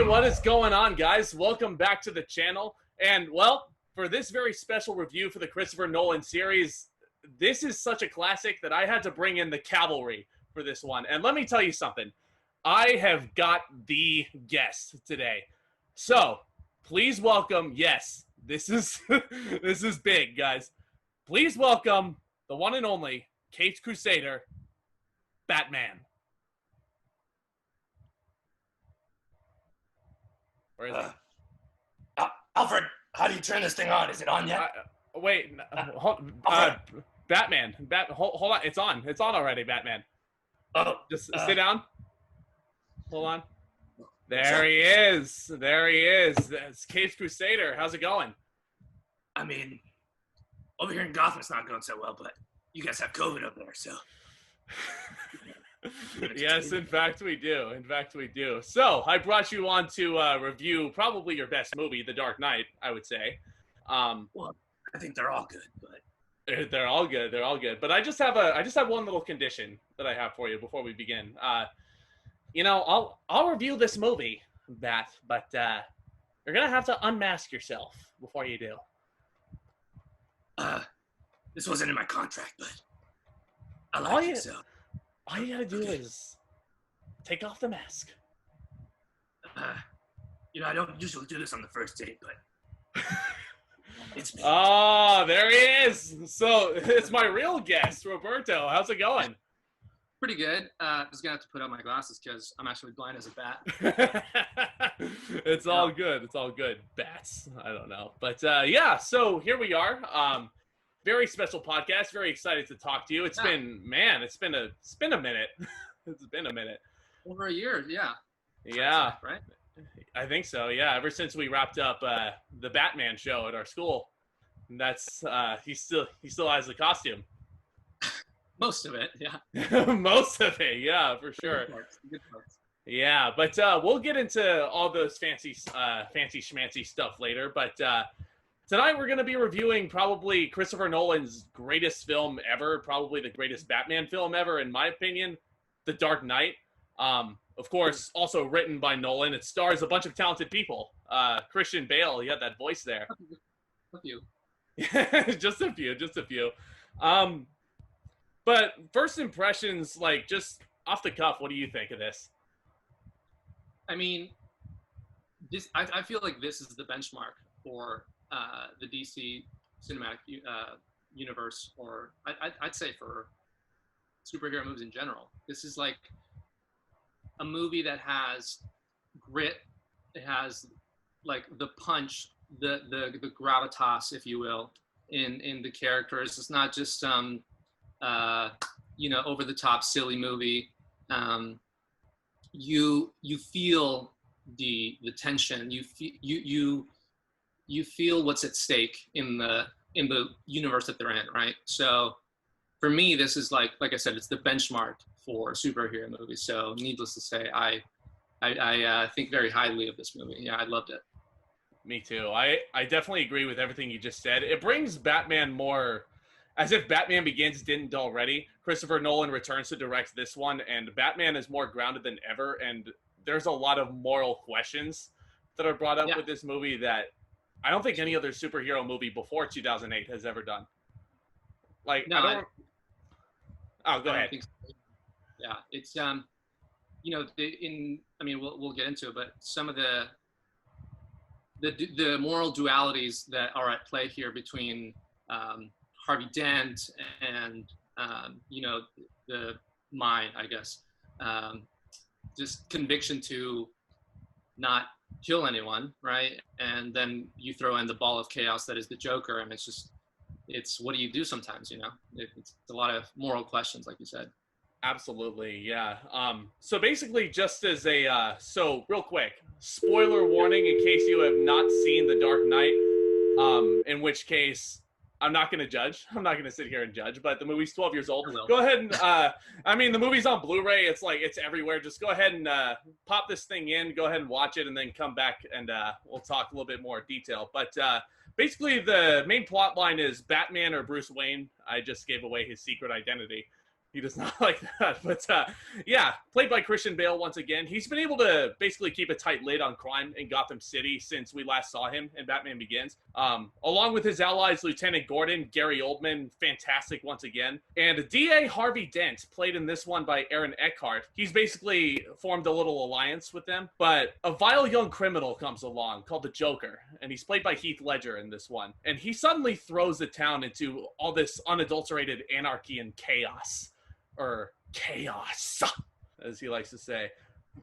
Hey, what is going on, guys? Welcome back to the channel. And, well, for this very special review for the Christopher Nolan series, this is such a classic that I had to bring in the cavalry for this one. And let me tell you something. I have got the guest today. So, please welcome, yes, this is this is big, guys. Please welcome the one and only Capes Crusader, Batman. Where is he? Alfred, how do you turn this thing on? Is it on yet? Wait, Batman. Hold on. It's on. It's on already, Batman. Oh, just sit down. Hold on. There he is. There he is. It's Capes Crusader. How's it going? I mean, over here in Gotham, it's not going so well, but you guys have COVID up there, so. Yes, in fact we do. In fact we do. So I brought you on to review probably your best movie, The Dark Knight, I would say. Well, I think they're all good, but they're all good. They're all good. But I just have one little condition that I have for you before we begin. You know, I'll review this movie, but you're gonna have to unmask yourself before you do. This wasn't in my contract, but I like it, so. All you gotta do is take off the mask. You know, I don't usually do this on the first date, but it's me. Oh, there he is. So it's my real guest, Roberto. How's it going? Pretty good. I was gonna have to put on my glasses because I'm actually blind as a bat. It's all good. It's all good. Bats. I don't know, but yeah. So here we are. Very special podcast. Very excited to talk to you. It's been a minute. It's been a minute. Over a year, yeah. Yeah. Right? I think so. Yeah. Ever since we wrapped up the Batman show at our school, that's he still has the costume. Most of it, yeah. Most of it, yeah, for sure. Good parts. Yeah, but we'll get into all those fancy schmancy stuff later. But tonight we're going to be reviewing probably Christopher Nolan's greatest film ever, probably the greatest Batman film ever, in my opinion, The Dark Knight. Of course, also written by Nolan. It stars a bunch of talented people. Christian Bale, you had that voice there. A few. Just a few. But first impressions, like just off the cuff, what do you think of this? I mean, I feel like this is the benchmark for the DC cinematic universe, or I'd say for superhero movies in general. This is like a movie that has grit. It has like the punch, the gravitas, if you will, in the characters. It's not just some over the top silly movie. You feel the tension. You feel what's at stake in the universe that they're in, right? So for me, this is like I said, it's the benchmark for superhero movies. So needless to say, I think very highly of this movie. Yeah, I loved it. Me too. I definitely agree with everything you just said. It brings Batman more, as if Batman Begins didn't already. Christopher Nolan returns to direct this one, and Batman is more grounded than ever, and there's a lot of moral questions that are brought up with this movie that I don't think any other superhero movie before 2008 has ever done. Like, no, go ahead. Think so. Yeah, it's we'll get into it, but some of the moral dualities that are at play here between Harvey Dent and the mind, I guess, just conviction to not kill anyone, right? And then you throw in the ball of chaos that is the Joker, and it's what do you do sometimes? It's a lot of moral questions, like you said. Absolutely, yeah. So basically, just as a real quick spoiler warning in case you have not seen The Dark Knight, in which case I'm not going to judge. I'm not going to sit here and judge, but the movie's 12 years old. Go ahead and, the movie's on Blu-ray. It's everywhere. Just go ahead and pop this thing in. Go ahead and watch it and then come back and we'll talk a little bit more detail. But basically, the main plot line is Batman or Bruce Wayne. I just gave away his secret identity. He does not like that. But yeah, played by Christian Bale once again. He's been able to basically keep a tight lid on crime in Gotham City since we last saw him in Batman Begins. Along with his allies, Lieutenant Gordon, Gary Oldman, fantastic once again. And DA Harvey Dent, played in this one by Aaron Eckhart. He's basically formed a little alliance with them. But a vile young criminal comes along called the Joker. And he's played by Heath Ledger in this one. And he suddenly throws the town into all this unadulterated anarchy and chaos. Or chaos, as he likes to say.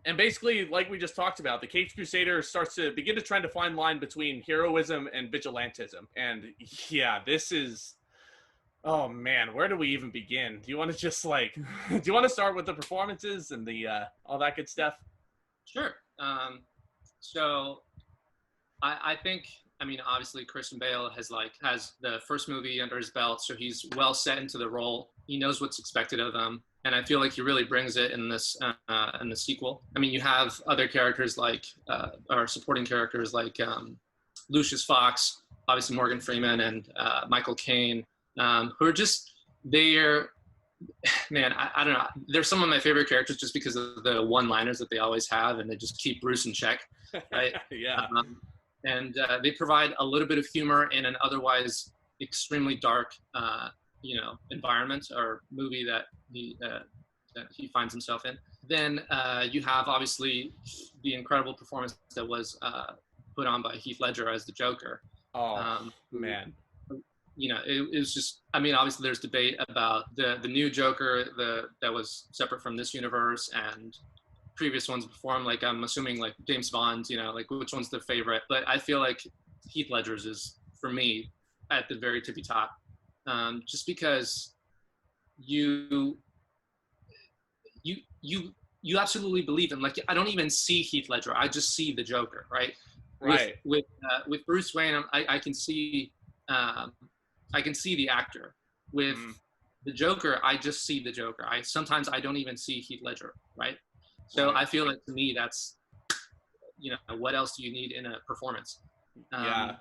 And basically, like we just talked about, the Caped Crusader starts to begin to try to find line between heroism and vigilantism. And yeah, this is... Oh man, where do we even begin? Do you want to just do you want to start with the performances and the all that good stuff? Sure. So I think, I mean, obviously Christian Bale has the first movie under his belt, so he's well set into the role. He knows what's expected of him, and I feel like he really brings it in this in the sequel. I mean, you have other characters or supporting characters like Lucius Fox, obviously Morgan Freeman, and Michael Caine, who are just they're man, I don't know. They're some of my favorite characters just because of the one-liners that they always have, and they just keep Bruce in check, right? Yeah. And they provide a little bit of humor in an otherwise extremely dark, environment or movie that he finds himself in. Then you have obviously the incredible performance that was put on by Heath Ledger as the Joker. Oh man. You know, it was just, I mean, obviously there's debate about the new Joker that was separate from this universe and previous ones before him. Like, I'm assuming like James Bond, like which one's the favorite? But I feel like Heath Ledger's is, for me, at the very tippy top. Just because you absolutely believe him. Like, I don't even see Heath Ledger. I just see the Joker, right? Right. With Bruce Wayne, I can see the actor. With the Joker, I just see the Joker. Sometimes I don't even see Heath Ledger, right? So I feel like, to me, that's, what else do you need in a performance? Yeah.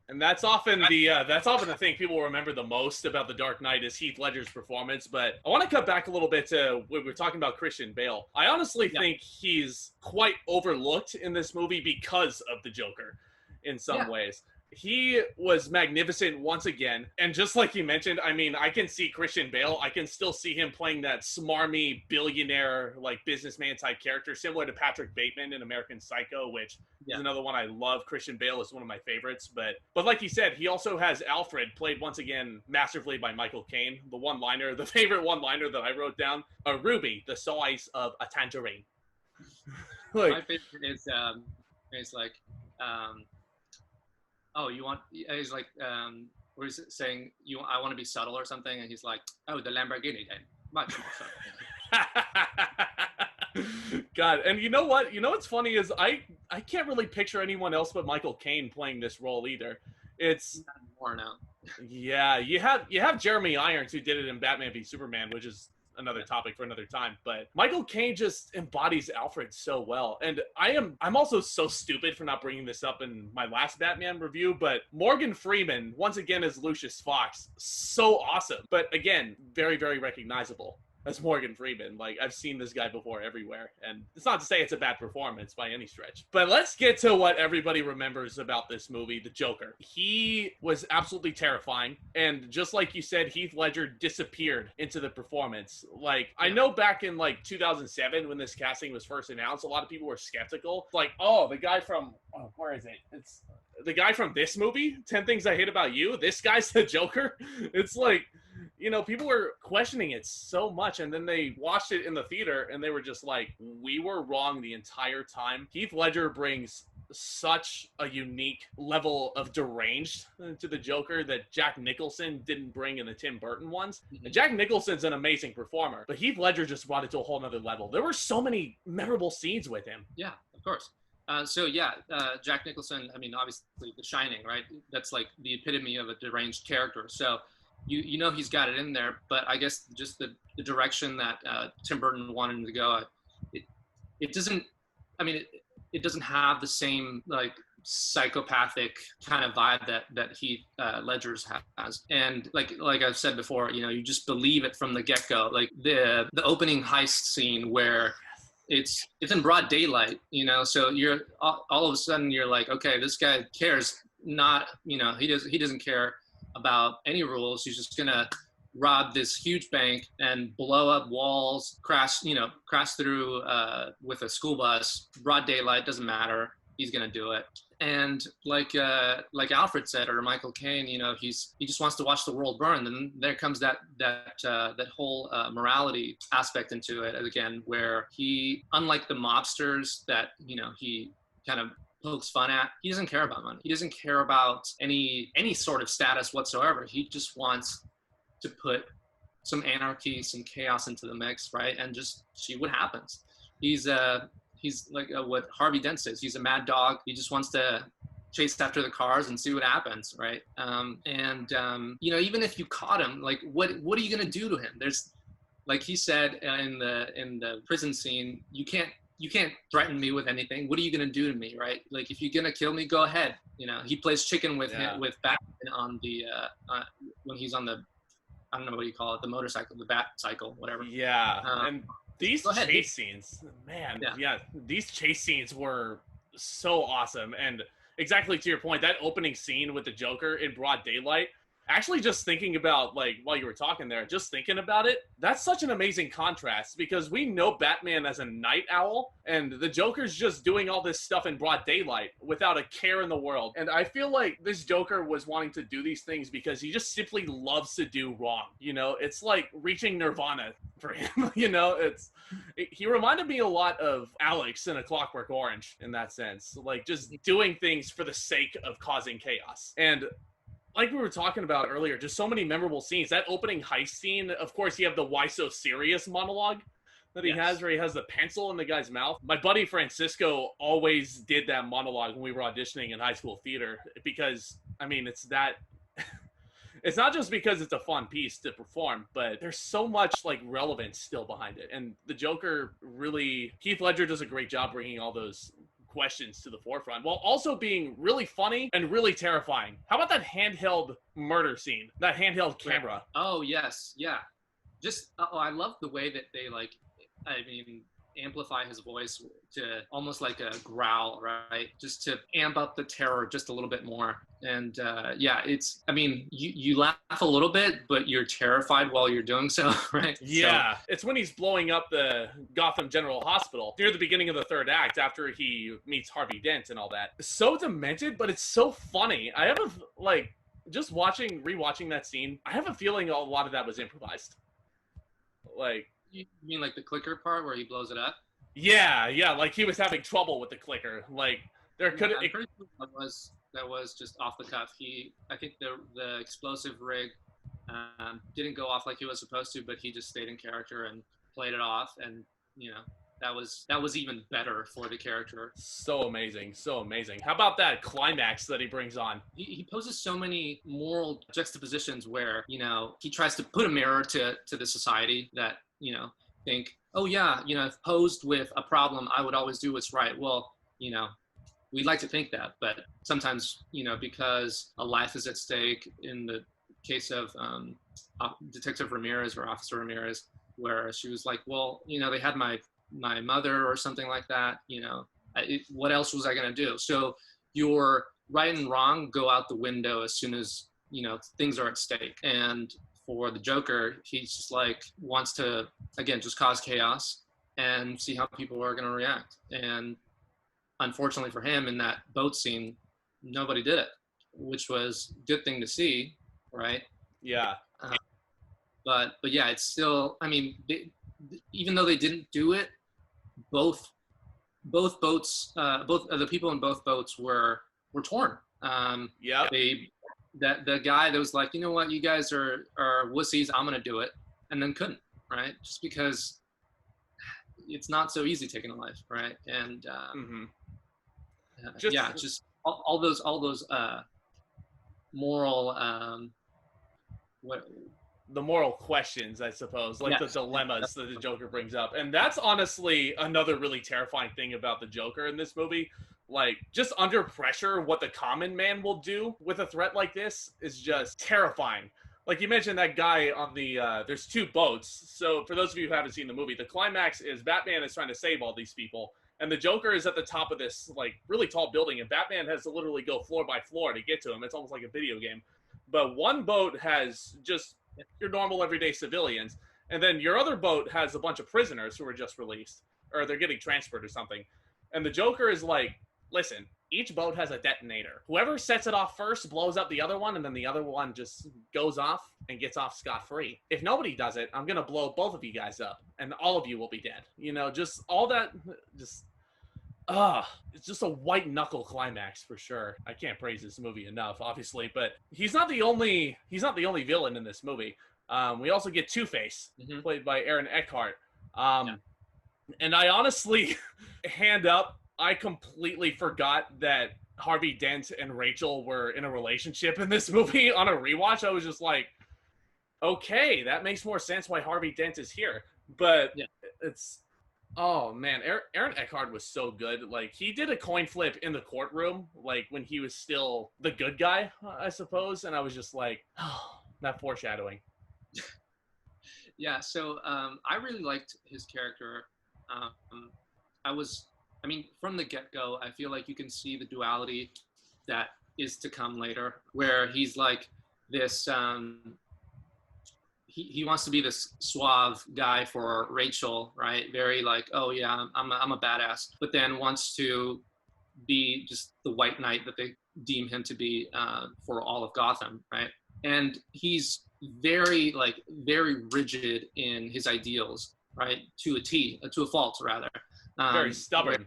And that's often the thing people remember the most about The Dark Knight is Heath Ledger's performance. But I want to cut back a little bit to when we're talking about Christian Bale. I honestly think he's quite overlooked in this movie because of the Joker in some ways. He was magnificent once again. And just like you mentioned, I mean, I can see Christian Bale. I can still see him playing that smarmy billionaire, like businessman type character, similar to Patrick Bateman in American Psycho, which is another one I love. Christian Bale is one of my favorites. But like you said, he also has Alfred, played once again masterfully by Michael Caine. The favorite one-liner that I wrote down, a ruby, the size of a tangerine. My favorite is like, oh, he's like, where is it saying, I want to be subtle or something? And he's like, oh, the Lamborghini then. Much more subtle. God, and you know what? You know what's funny is I can't really picture anyone else but Michael Caine playing this role either. It's not more now. Yeah, you have Jeremy Irons, who did it in Batman v Superman, which is another topic for another time. But Michael Caine just embodies Alfred so well. And I'm also so stupid for not bringing this up in my last Batman review, but Morgan Freeman, once again as Lucius Fox, so awesome. But again, very, very recognizable as Morgan Freeman. Like, I've seen this guy before everywhere. And it's not to say it's a bad performance by any stretch. But let's get to what everybody remembers about this movie, the Joker. He was absolutely terrifying. And just like you said, Heath Ledger disappeared into the performance. Like, I know back in, 2007, when this casting was first announced, a lot of people were skeptical. Like, oh, the guy from... Oh, where is it? It's the guy from this movie, 10 Things I Hate About You. This guy's the Joker. It's like... people were questioning it so much, and then they watched it in the theater, and they were just like, we were wrong the entire time. Heath Ledger brings such a unique level of deranged to the Joker that Jack Nicholson didn't bring in the Tim Burton ones. And Jack Nicholson's an amazing performer, but Heath Ledger just brought it to a whole nother level. There were so many memorable scenes with him. Yeah, of course. Jack Nicholson, I mean, obviously The Shining, right? That's like the epitome of a deranged character. So he's got it in there, but I guess just the direction that Tim Burton wanted him to go, it doesn't. I mean, it doesn't have the same psychopathic kind of vibe that Heath Ledger's has. And like I've said before, you know, you just believe it from the get-go. Like the opening heist scene where it's in broad daylight, you know, so you're all of a sudden you're like, okay, this guy cares not, you know, he doesn't care about any rules. He's just gonna rob this huge bank and blow up walls, crash through with a school bus, broad daylight, doesn't matter. He's gonna do it. And like Alfred said, or Michael Caine, you know, he just wants to watch the world burn. Then there comes that whole morality aspect into it again, where he, unlike the mobsters that, you know, he kind of pokes fun at, he doesn't care about money. He doesn't care about any sort of status whatsoever. He just wants to put some anarchy, some chaos into the mix, right? And just see what happens. He's like what Harvey Dent says. He's a mad dog. He just wants to chase after the cars and see what happens, right? You know, even if you caught him, like what are you gonna do to him? There's, like he said in the prison scene, you can't threaten me with anything. What are you gonna do to me, right? Like if you're gonna kill me, go ahead. You know, he plays chicken with Batman on the when he's on the, I don't know what you call it, the motorcycle, the bat cycle, whatever. Yeah, and these chase scenes, man, yeah, these chase scenes were so awesome. And exactly to your point, that opening scene with the Joker in broad daylight, actually just thinking about, like, while you were talking there, just thinking about it, that's such an amazing contrast, because we know Batman as a night owl, and the Joker's just doing all this stuff in broad daylight without a care in the world. And I feel like this Joker was wanting to do these things because he just simply loves to do wrong. You know, it's like reaching nirvana for him. You know, he reminded me a lot of Alex in A Clockwork Orange in that sense, like just doing things for the sake of causing chaos. And like we were talking about earlier, just so many memorable scenes. That opening heist scene, of course, you have the "Why So Serious" monologue that he has, where he has the pencil in the guy's mouth. My buddy Francisco always did that monologue when we were auditioning in high school theater, because, I mean, it's not just because it's a fun piece to perform, but there's so much, like, relevance still behind it. And the Joker really, Heath Ledger does a great job bringing all those questions to the forefront while also being really funny and really terrifying. How about that handheld murder scene, that handheld camera? Oh yes, yeah. Just I love the way that they, like, I mean, amplify his voice to almost like a growl, right? Just to amp up the terror just a little bit more. And yeah, it's, I mean, you laugh a little bit, but you're terrified while you're doing so, right? Yeah, it's when he's blowing up the Gotham General Hospital near the beginning of the third act after he meets Harvey Dent and all that. So demented, but it's so funny. I have just rewatching that scene, I have a feeling a lot of that was improvised. Like, you mean like the clicker part where he blows it up? Yeah, like he was having trouble with the clicker. Like there could I'm pretty sure that was just off the cuff. I think the explosive rig didn't go off like he was supposed to, but he just stayed in character and played it off, and you know, that was even better for the character. So amazing. How about that climax that he brings on? He poses so many moral juxtapositions where, you know, he tries to put a mirror to the society that, you know, think, oh yeah, you know, if posed with a problem, I would always do what's right. Well, you know, we'd like to think that, but sometimes, you know, because a life is at stake in the case of Detective Ramirez or Officer Ramirez, where she was like, well, you know, they had my mother or something like that, you know, what else was I going to do? So your right and wrong go out the window as soon as, you know, things are at stake. And for the Joker, he's just like, wants to, again, just cause chaos and see how people are going to react. And unfortunately for him, in that boat scene, nobody did it, which was a good thing to see, right? Yeah. But yeah, it's still, I mean, even though they didn't do it, both boats, both the people in both boats were torn. Yeah. The guy that was like, you know what, you guys are wussies, I'm gonna do it, and then couldn't, right? Just because it's not so easy taking a life, right? And just all those moral the moral questions, I suppose, like the dilemmas that the Joker brings up. And that's honestly another really terrifying thing about the Joker in this movie. Like, just under pressure, what the common man will do with a threat like this is just terrifying. Like you mentioned, that guy on the there's two boats. So for those of you who haven't seen the movie, the climax is Batman is trying to save all these people, and the Joker is at the top of this like really tall building, and Batman has to literally go floor by floor to get to him. It's almost like a video game. But one boat has just your normal everyday civilians, and then your other boat has a bunch of prisoners who were just released, or they're getting transferred or something. And the Joker is like, listen, each boat has a detonator. Whoever sets it off first blows up the other one, and then the other one just goes off and gets off scot-free. If nobody does it, I'm going to blow both of you guys up, and all of you will be dead. You know, just all that, just, it's just a white-knuckle climax for sure. I can't praise this movie enough, obviously, but he's not the only villain in this movie. We also get Two-Face, played by Aaron Eckhart. And I honestly, hand up, I completely forgot that Harvey Dent and Rachel were in a relationship in this movie. On a rewatch, I was just like, okay, that makes more sense why Harvey Dent is here. But it's, oh man, Aaron Eckhart was so good. Like, he did a coin flip in the courtroom, like when he was still the good guy, I suppose. And I was just like, oh, that foreshadowing. Yeah, so I really liked his character. I mean, from the get-go, I feel like you can see the duality that is to come later, where he's like this, he wants to be this suave guy for Rachel, right? Very like, oh yeah, I'm a badass, but then wants to be just the white knight that they deem him to be for all of Gotham, right? And he's very rigid in his ideals, right? To a fault, rather. Very stubborn.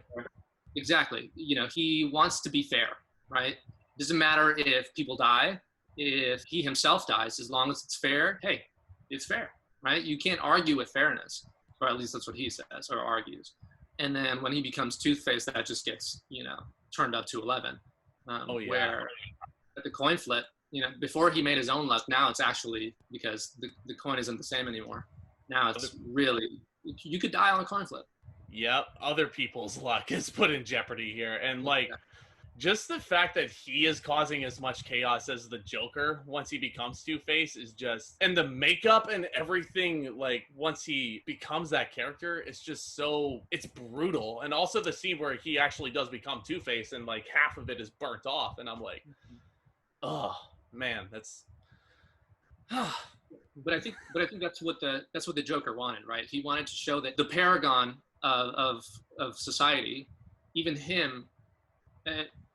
Exactly. You know, he wants to be fair, right? Doesn't matter if people die, if he himself dies, as long as it's fair, hey, it's fair, right? You can't argue with fairness, or at least that's what he says or argues. And then when he becomes Two-Face, that just gets, you know, turned up to 11. Where at the coin flip, you know, before he made his own luck, now it's actually because the coin isn't the same anymore. Now it's really, you could die on a coin flip. Yep, other people's luck is put in jeopardy here. And, like, just the fact that he is causing as much chaos as the Joker once he becomes Two-Face is just... And the makeup and everything, like, once he becomes that character, it's just so... It's brutal. And also the scene where he actually does become Two-Face and, like, half of it is burnt off. And I'm like, oh, man, that's... But I think that's what the Joker wanted, right? He wanted to show that the paragon of society, even him,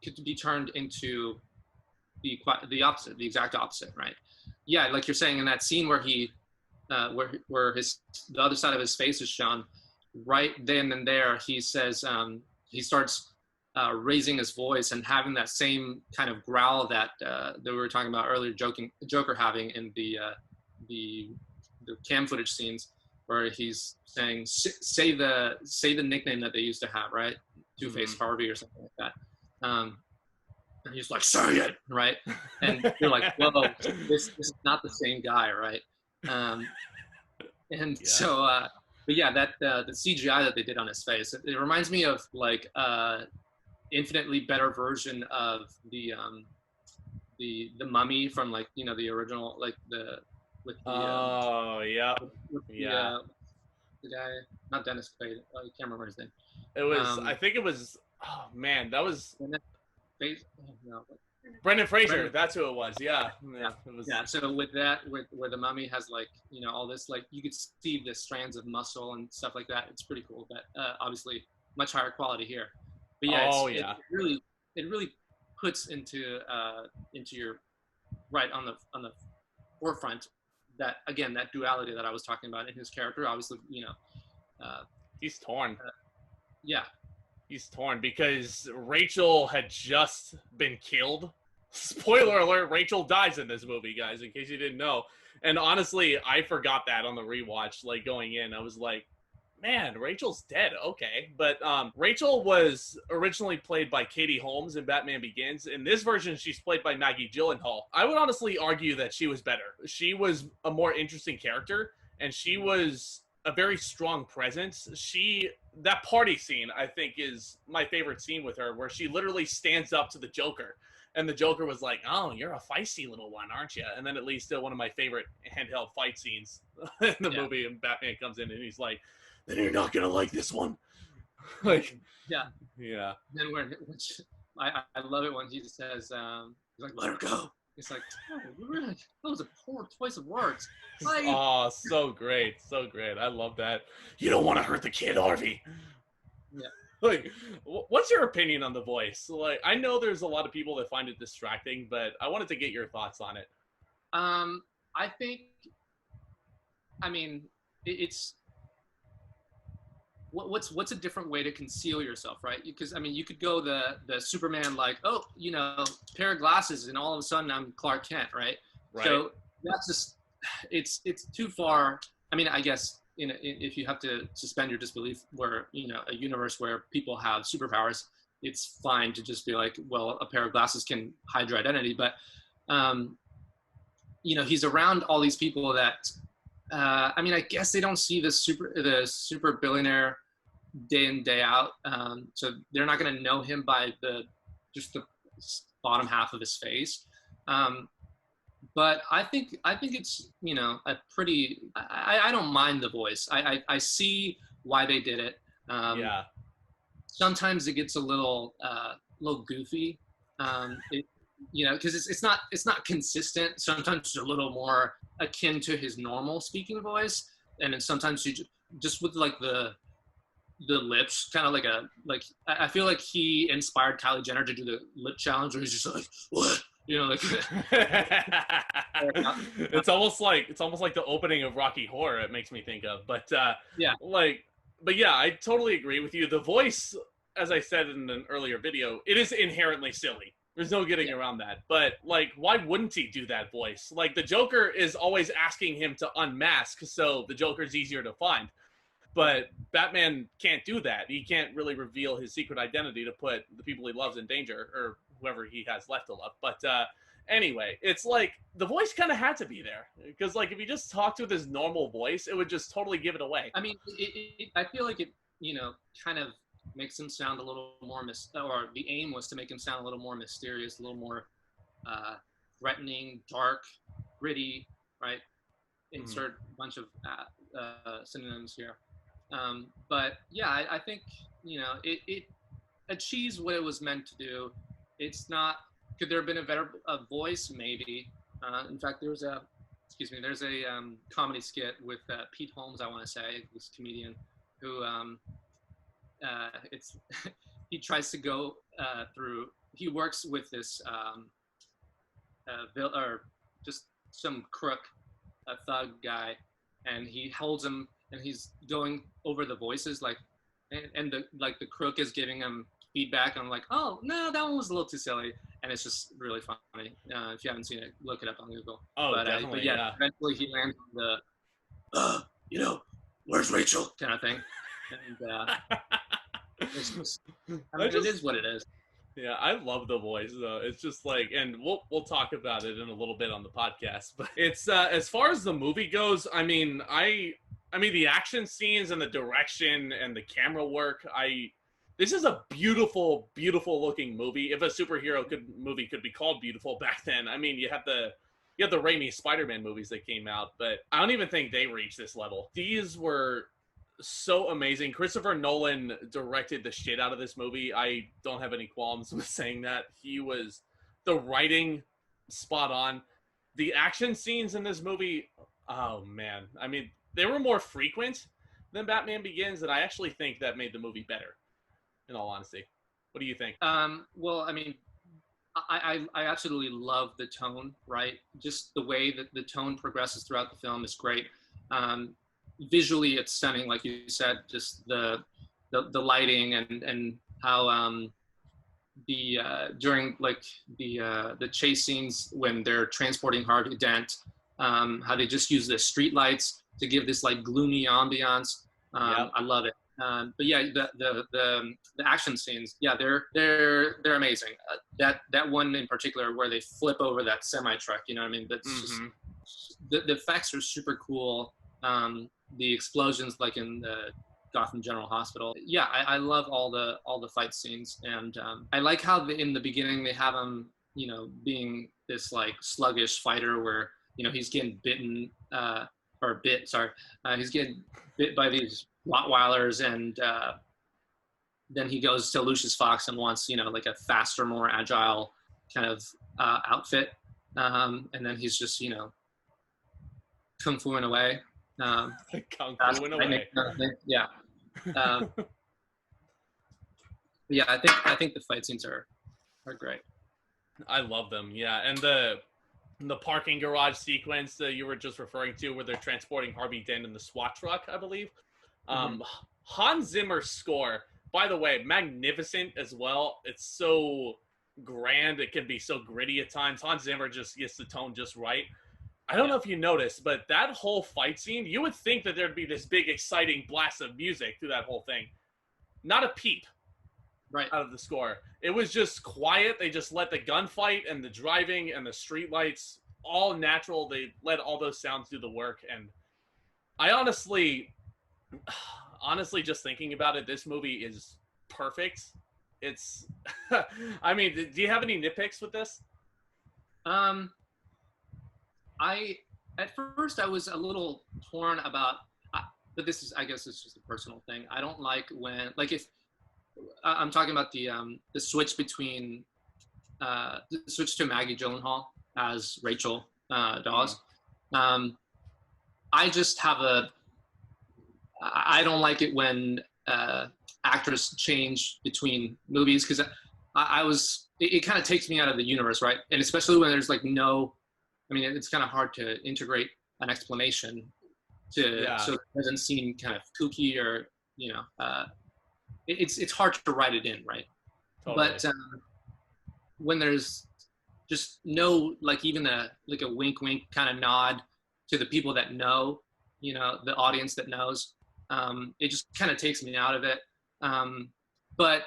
could be turned into the opposite, the exact opposite, right? Yeah, like you're saying in that scene where he, where the other side of his face is shown, right then and there, he says, he starts raising his voice and having that same kind of growl that we were talking about earlier, Joker having in the cam footage scenes, where he's saying, say the nickname that they used to have, right? Two-Face Harvey or something like that. And he's like, say it, right? And you're like, whoa, this is not the same guy, right? So, but yeah, that the CGI that they did on his face, it reminds me of like infinitely better version of the Mummy from, like, you know, the original, like with the guy, not Dennis Quaid, I can't remember his name. It was, I think it was, oh man, that was Brendan Fraser. That's who it was. Yeah. It was... Yeah. So with that, where the Mummy has, like, you know, all this, like, you could see the strands of muscle and stuff like that. It's pretty cool. But obviously, much higher quality here. But yeah, it really puts into your right on the forefront that, again, that duality that I was talking about in his character. Obviously, you know, he's torn. Yeah. He's torn because Rachel had just been killed. Spoiler alert, Rachel dies in this movie, guys, in case you didn't know. And honestly, I forgot that on the rewatch, like, going in. I was like, man, Rachel's dead. Okay. But Rachel was originally played by Katie Holmes in Batman Begins. In this version, she's played by Maggie Gyllenhaal. I would honestly argue that she was better. She was a more interesting character, and she was a very strong presence. That party scene, I think, is my favorite scene with her, where she literally stands up to the Joker. And the Joker was like, "Oh, you're a feisty little one, aren't you?" And then it leads to one of my favorite handheld fight scenes in the movie. And Batman comes in and he's like, "Then you're not gonna like this one." Like, yeah. Then I love it when he says, he's like, "Let her go." It's like, oh, really? That was a poor choice of words. Like, Oh, so great, so great. I love that. You don't want to hurt the kid, Harvey. Yeah. Like, what's your opinion on the voice? Like, I know there's a lot of people that find it distracting, but I wanted to get your thoughts on it. I think, I mean, it's what's a different way to conceal yourself, right? Because I mean, you could go the Superman, like, oh, you know, pair of glasses, and all of a sudden I'm Clark Kent, right? So that's just it's too far. I mean, I guess if you have to suspend your disbelief, where, you know, a universe where people have superpowers, it's fine to just be like, well, a pair of glasses can hide your identity, but you know, he's around all these people that. I mean, I guess they don't see the super billionaire day in, day out, so they're not going to know him by just the bottom half of his face. But I think it's, you know, a pretty. I don't mind the voice. I see why they did it. Yeah. Sometimes it gets a little goofy. You know, because it's not consistent. Sometimes it's a little more akin to his normal speaking voice, and then sometimes you just with like the lips, kind of like I feel like he inspired Kylie Jenner to do the lip challenge, where he's just like, what, you know, like. It's almost like the opening of Rocky Horror. It makes me think of, but yeah, I totally agree with you. The voice, as I said in an earlier video, it is inherently silly. There's no getting around that. But, like, why wouldn't he do that voice? Like, the Joker is always asking him to unmask, so the Joker's easier to find. But Batman can't do that. He can't really reveal his secret identity to put the people he loves in danger, or whoever he has left to love. But anyway, it's like the voice kind of had to be there. Because, like, if he just talked with his normal voice, it would just totally give it away. I mean, I feel like it, you know, kind of makes him sound a little more or the aim was to make him sound a little more mysterious, a little more threatening, dark, gritty, right? Insert a bunch of synonyms here. But yeah, I think, you know, it achieves what it was meant to do. It's not. Could there have been a better voice? Maybe. In fact, there's a comedy skit with Pete Holmes, I want to say, this comedian who it's he tries to go through. He works with this or just some crook, a thug guy, and he holds him, and he's going over the voices, like, and the crook is giving him feedback, and I'm like, oh no, that one was a little too silly, and it's just really funny. If you haven't seen it, look it up on Google. Oh, definitely. But yeah, eventually he lands on the, you know, where's Rachel kind of thing, and it's just, I mean, it is what it is. Yeah, I love the voice though. It's just like, and we'll talk about it in a little bit on the podcast. But it's as far as the movie goes, I mean, the action scenes and the direction and the camera work, this is a beautiful, beautiful looking movie. If a superhero movie could be called beautiful back then, I mean, you have the Raimi Spider-Man movies that came out, but I don't even think they reached this level. These were so amazing. Christopher Nolan directed the shit out of this movie. I don't have any qualms with saying that. The writing, spot on. The action scenes in this movie, oh man. I mean, they were more frequent than Batman Begins, and I actually think that made the movie better, in all honesty. What do you think? Well, I mean, I absolutely love the tone, right? Just the way that the tone progresses throughout the film is great. Visually, it's stunning, like you said. Just the lighting and how during like the chase scenes when they're transporting Harvey Dent, how they just use the street lights to give this like gloomy ambiance. Yep. I love it. But yeah, the action scenes, yeah, they're amazing. That one in particular where they flip over that semi truck, you know what I mean? That's just the effects are super cool. the explosions like in the Gotham General Hospital. Yeah, I love all the fight scenes, and I like how in the beginning they have him, being this like sluggish fighter where he's getting bitten or bit. Sorry, he's getting bit by these Rottweilers, and then he goes to Lucius Fox and wants like a faster, more agile kind of outfit, and then he's just kung fuing away. Kung fuing away. Yeah. Yeah, I think the fight scenes are great. I love them. Yeah, and the parking garage sequence that you were just referring to, where they're transporting Harvey Dent in the SWAT truck, I believe. Hans Zimmer's score, by the way, magnificent as well. It's so grand. It can be so gritty at times. Hans Zimmer just gets the tone just right. I don't know if you noticed, but that whole fight scene, you would think that there'd be this big, exciting blast of music through that whole thing. Not a peep out of the score. It was just quiet. They just let the gunfight and the driving and the street lights all natural. They let all those sounds do the work. And I honestly, just thinking about it, this movie is perfect. It's, I mean, do you have any nitpicks with this? At first I was a little torn about, but this is, I guess it's just a personal thing. I don't like when, like if, I'm talking about the switch between, the switch to Maggie Gyllenhaal as Rachel Dawes. I just have I don't like it when actors change between movies, because it kind of takes me out of the universe, right? And especially when there's like it's kind of hard to integrate an explanation so it doesn't seem kind of kooky or, it's hard to write it in, right? Totally. But when there's just no, like even a wink kind of nod to the people that know, the audience that knows, it just kind of takes me out of it. But,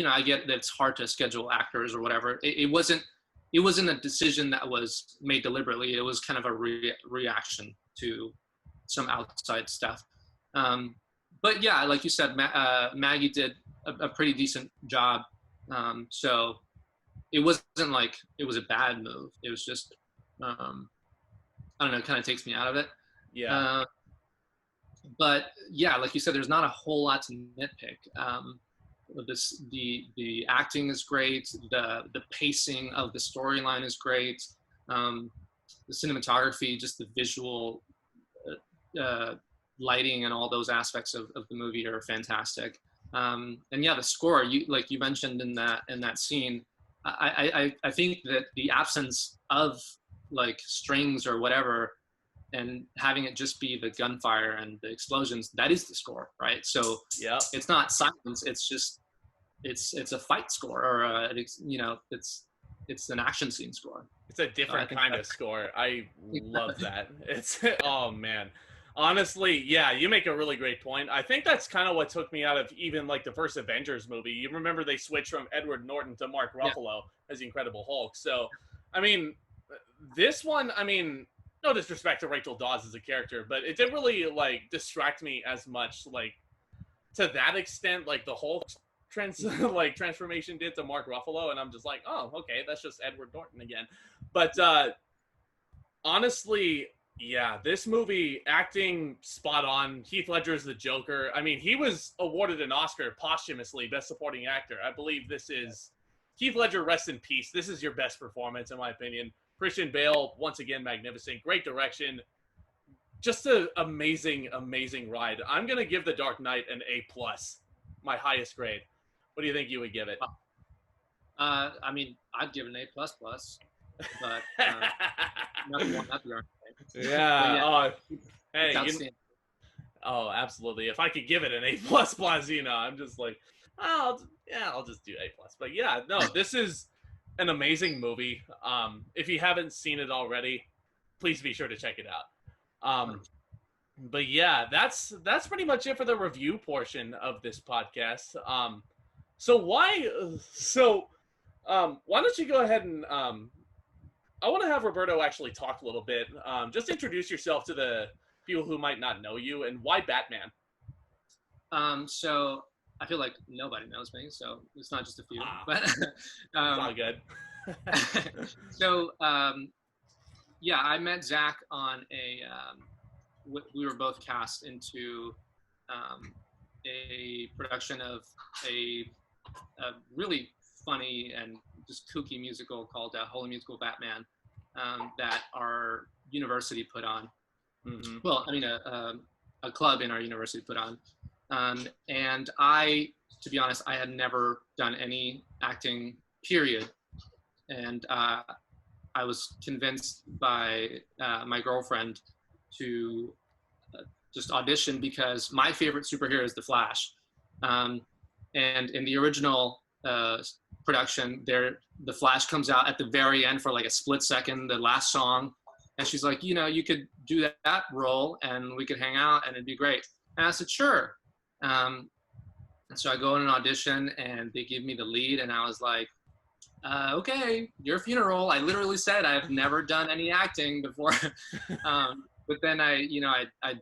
I get that it's hard to schedule actors or whatever. It wasn't a decision that was made deliberately. It was kind of a reaction to some outside stuff. But yeah, like you said, Maggie did a pretty decent job. So it wasn't like it was a bad move. It was just, I don't know, it kind of takes me out of it. Yeah. But yeah, like you said, there's not a whole lot to nitpick. The acting is great. The pacing of the storyline is great. The cinematography, just the visual lighting and all those aspects of the movie are fantastic. And yeah, the score, you mentioned in that scene, I think that the absence of like strings or whatever, and having it just be the gunfire and the explosions, that is the score, right? So yeah, it's not silence. It's just it's a fight score, or it's an action scene score. It's a different kind of score. I love that. It's oh man. Honestly, yeah, you make a really great point. I think that's kind of what took me out of even like the first Avengers movie. You remember they switched from Edward Norton to Mark Ruffalo as the Incredible Hulk. So, I mean, this one, I mean, no disrespect to Rachel Dawes as a character, but it didn't really like distract me as much, like to that extent, like the Hulk transformation did to Mark Ruffalo, and I'm just like, oh, okay, that's just Edward Norton again. But honestly, yeah, this movie, acting spot on. Heath Ledger's the Joker. I mean, he was awarded an Oscar posthumously, Best Supporting Actor. I believe this is Heath Ledger, rest in peace. This is your best performance, in my opinion. Christian Bale, once again, magnificent. Great direction. Just an amazing, amazing ride. I'm going to give The Dark Knight an A+, my highest grade. What do you think you would give it? I mean, I'd give it an A++, but not the yeah. Hey. Oh, absolutely. If I could give it an A++, I'm just like, I'll just do A+. But yeah, no, this is an amazing movie. If you haven't seen it already, please be sure to check it out. But yeah, that's pretty much it for the review portion of this podcast. So why don't you go ahead and I want to have Roberto actually talk a little bit. Just introduce yourself to people who might not know you, and why Batman? So I feel like nobody knows me, so it's not just a few. Ah. But It's all good. so yeah, I met Zack on we were both cast into a production of a really funny and just kooky musical called Holy Musical Batman that our university put on. Mm-hmm. Well, I mean, a club in our university put on. And I, to be honest, I had never done any acting, period. And I was convinced by my girlfriend to just audition because my favorite superhero is the Flash. And in the original production, the Flash comes out at the very end for like a split second, the last song. And she's like, you could do that role and we could hang out and it'd be great. And I said, sure. And so I go in an audition and they give me the lead and I was like, okay, your funeral. I literally said I've never done any acting before. But then I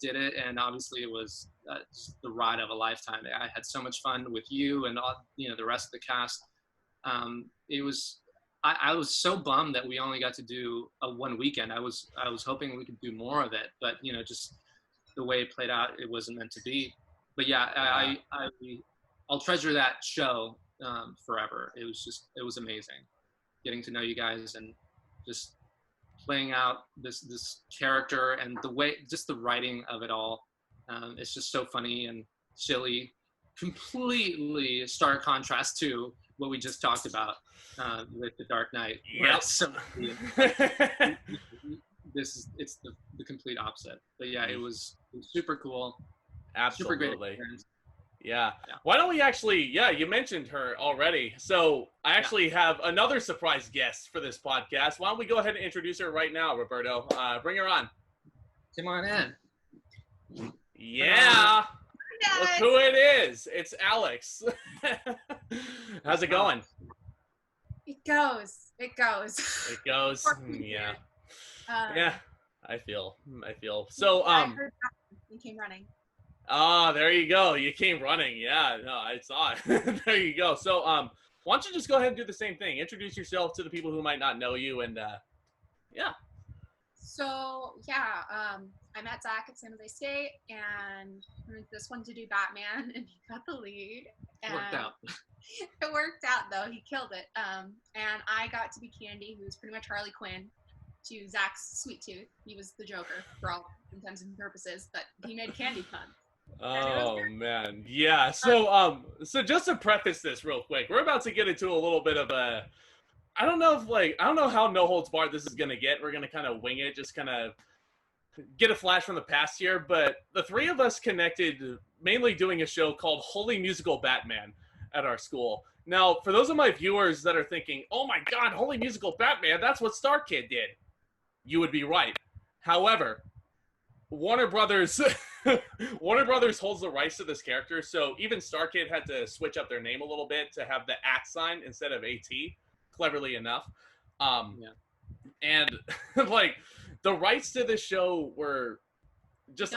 did it, and obviously it was just the ride of a lifetime. I had so much fun with you and all, the rest of the cast. It was, I was so bummed that we only got to do a one weekend. I was hoping we could do more of it, but just the way it played out, it wasn't meant to be. But yeah, I'll treasure that show forever. It was amazing getting to know you guys and just playing out this character and the way, just the writing of it all. It's just so funny and silly, completely stark contrast to what we just talked about with The Dark Knight. Yes. So, it's the complete opposite. But yeah, it was super cool. Absolutely. Super great experience. Yeah. Why don't we actually, you mentioned her already. So I actually have another surprise guest for this podcast. Why don't we go ahead and introduce her right now, Roberto? Bring her on. Come on in. Yeah. Look who it is. It's Alex. How's it going? It goes. It goes. Yeah. Yeah. I feel. So, I heard you came running. Oh, there you go. You came running. Yeah, no, I saw it. There you go. So, why don't you just go ahead and do the same thing? Introduce yourself to the people who might not know you, and yeah. So yeah, I met Zack at San Jose State, and this one to do Batman, and he got the lead. And Worked out. It worked out though. He killed it. And I got to be Candy, who's pretty much Harley Quinn, to Zack's Sweet Tooth. He was the Joker for all intents and purposes, but he made candy puns. Oh man, yeah. So just to preface this real quick, we're about to get into a little bit of a, I don't know how no holds barred this is gonna get. We're gonna kind of wing it, just kind of get a flash from the past here. But the three of us connected mainly doing a show called Holy Musical Batman at our school. Now, for those of my viewers that are thinking, "Oh my God, Holy Musical Batman, that's what Star Kid did," you would be right. However, Warner Brothers holds the rights to this character, so even StarKid had to switch up their name a little bit to have the @ sign instead of AT, cleverly enough. And like the rights to this show were just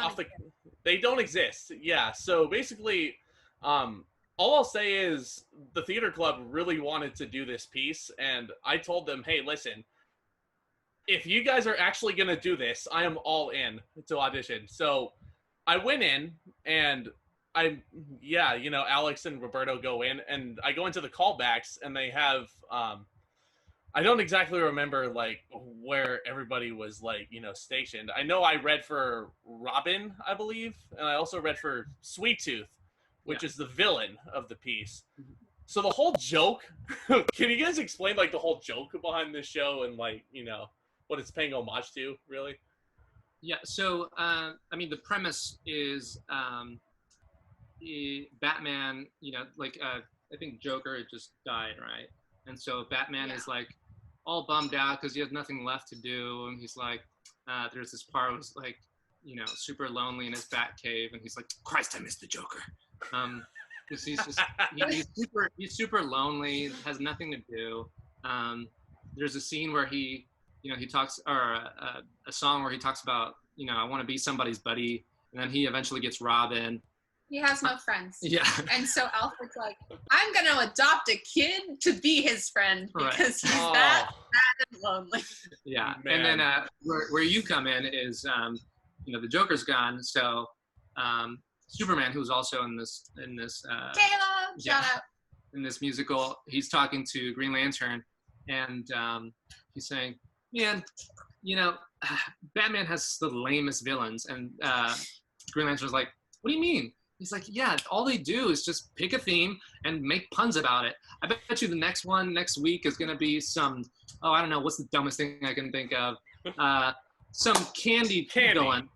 they don't exist. Yeah, so basically all I'll say is the theater club really wanted to do this piece, and I told them, hey, listen, if you guys are actually going to do this, I am all in to audition. So I went in and Alex and Roberto go in, and I go into the callbacks, and they have, I don't exactly remember like where everybody was like, stationed. I know I read for Robin, I believe. And I also read for Sweet Tooth, which is the villain of the piece. So the whole joke, can you guys explain like the whole joke behind this show and like, what it's paying homage to, really? Yeah, so, I mean, the premise is Batman, I think Joker had just died, right? And so Batman is, like, all bummed out because he has nothing left to do. And he's like, there's this part where he's, like, super lonely in his bat cave. And he's like, Christ, I miss the Joker. Because he's just, he's super lonely, has nothing to do. There's a scene where he talks, or a song where he talks about I want to be somebody's buddy. And then he eventually gets Robin. He has no friends. Yeah. And so Alfred's like, I'm going to adopt a kid to be his friend because he's that sad and lonely. Yeah. Man. And then where you come in is, the Joker's gone. So Superman, who's also in this Caleb, shout out. in this musical, he's talking to Green Lantern, and he's saying, man, Batman has the lamest villains. And Green Lantern's like, what do you mean? He's like, yeah, all they do is just pick a theme and make puns about it. I bet you the next one next week is going to be some, I don't know, what's the dumbest thing I can think of? Some candy villain.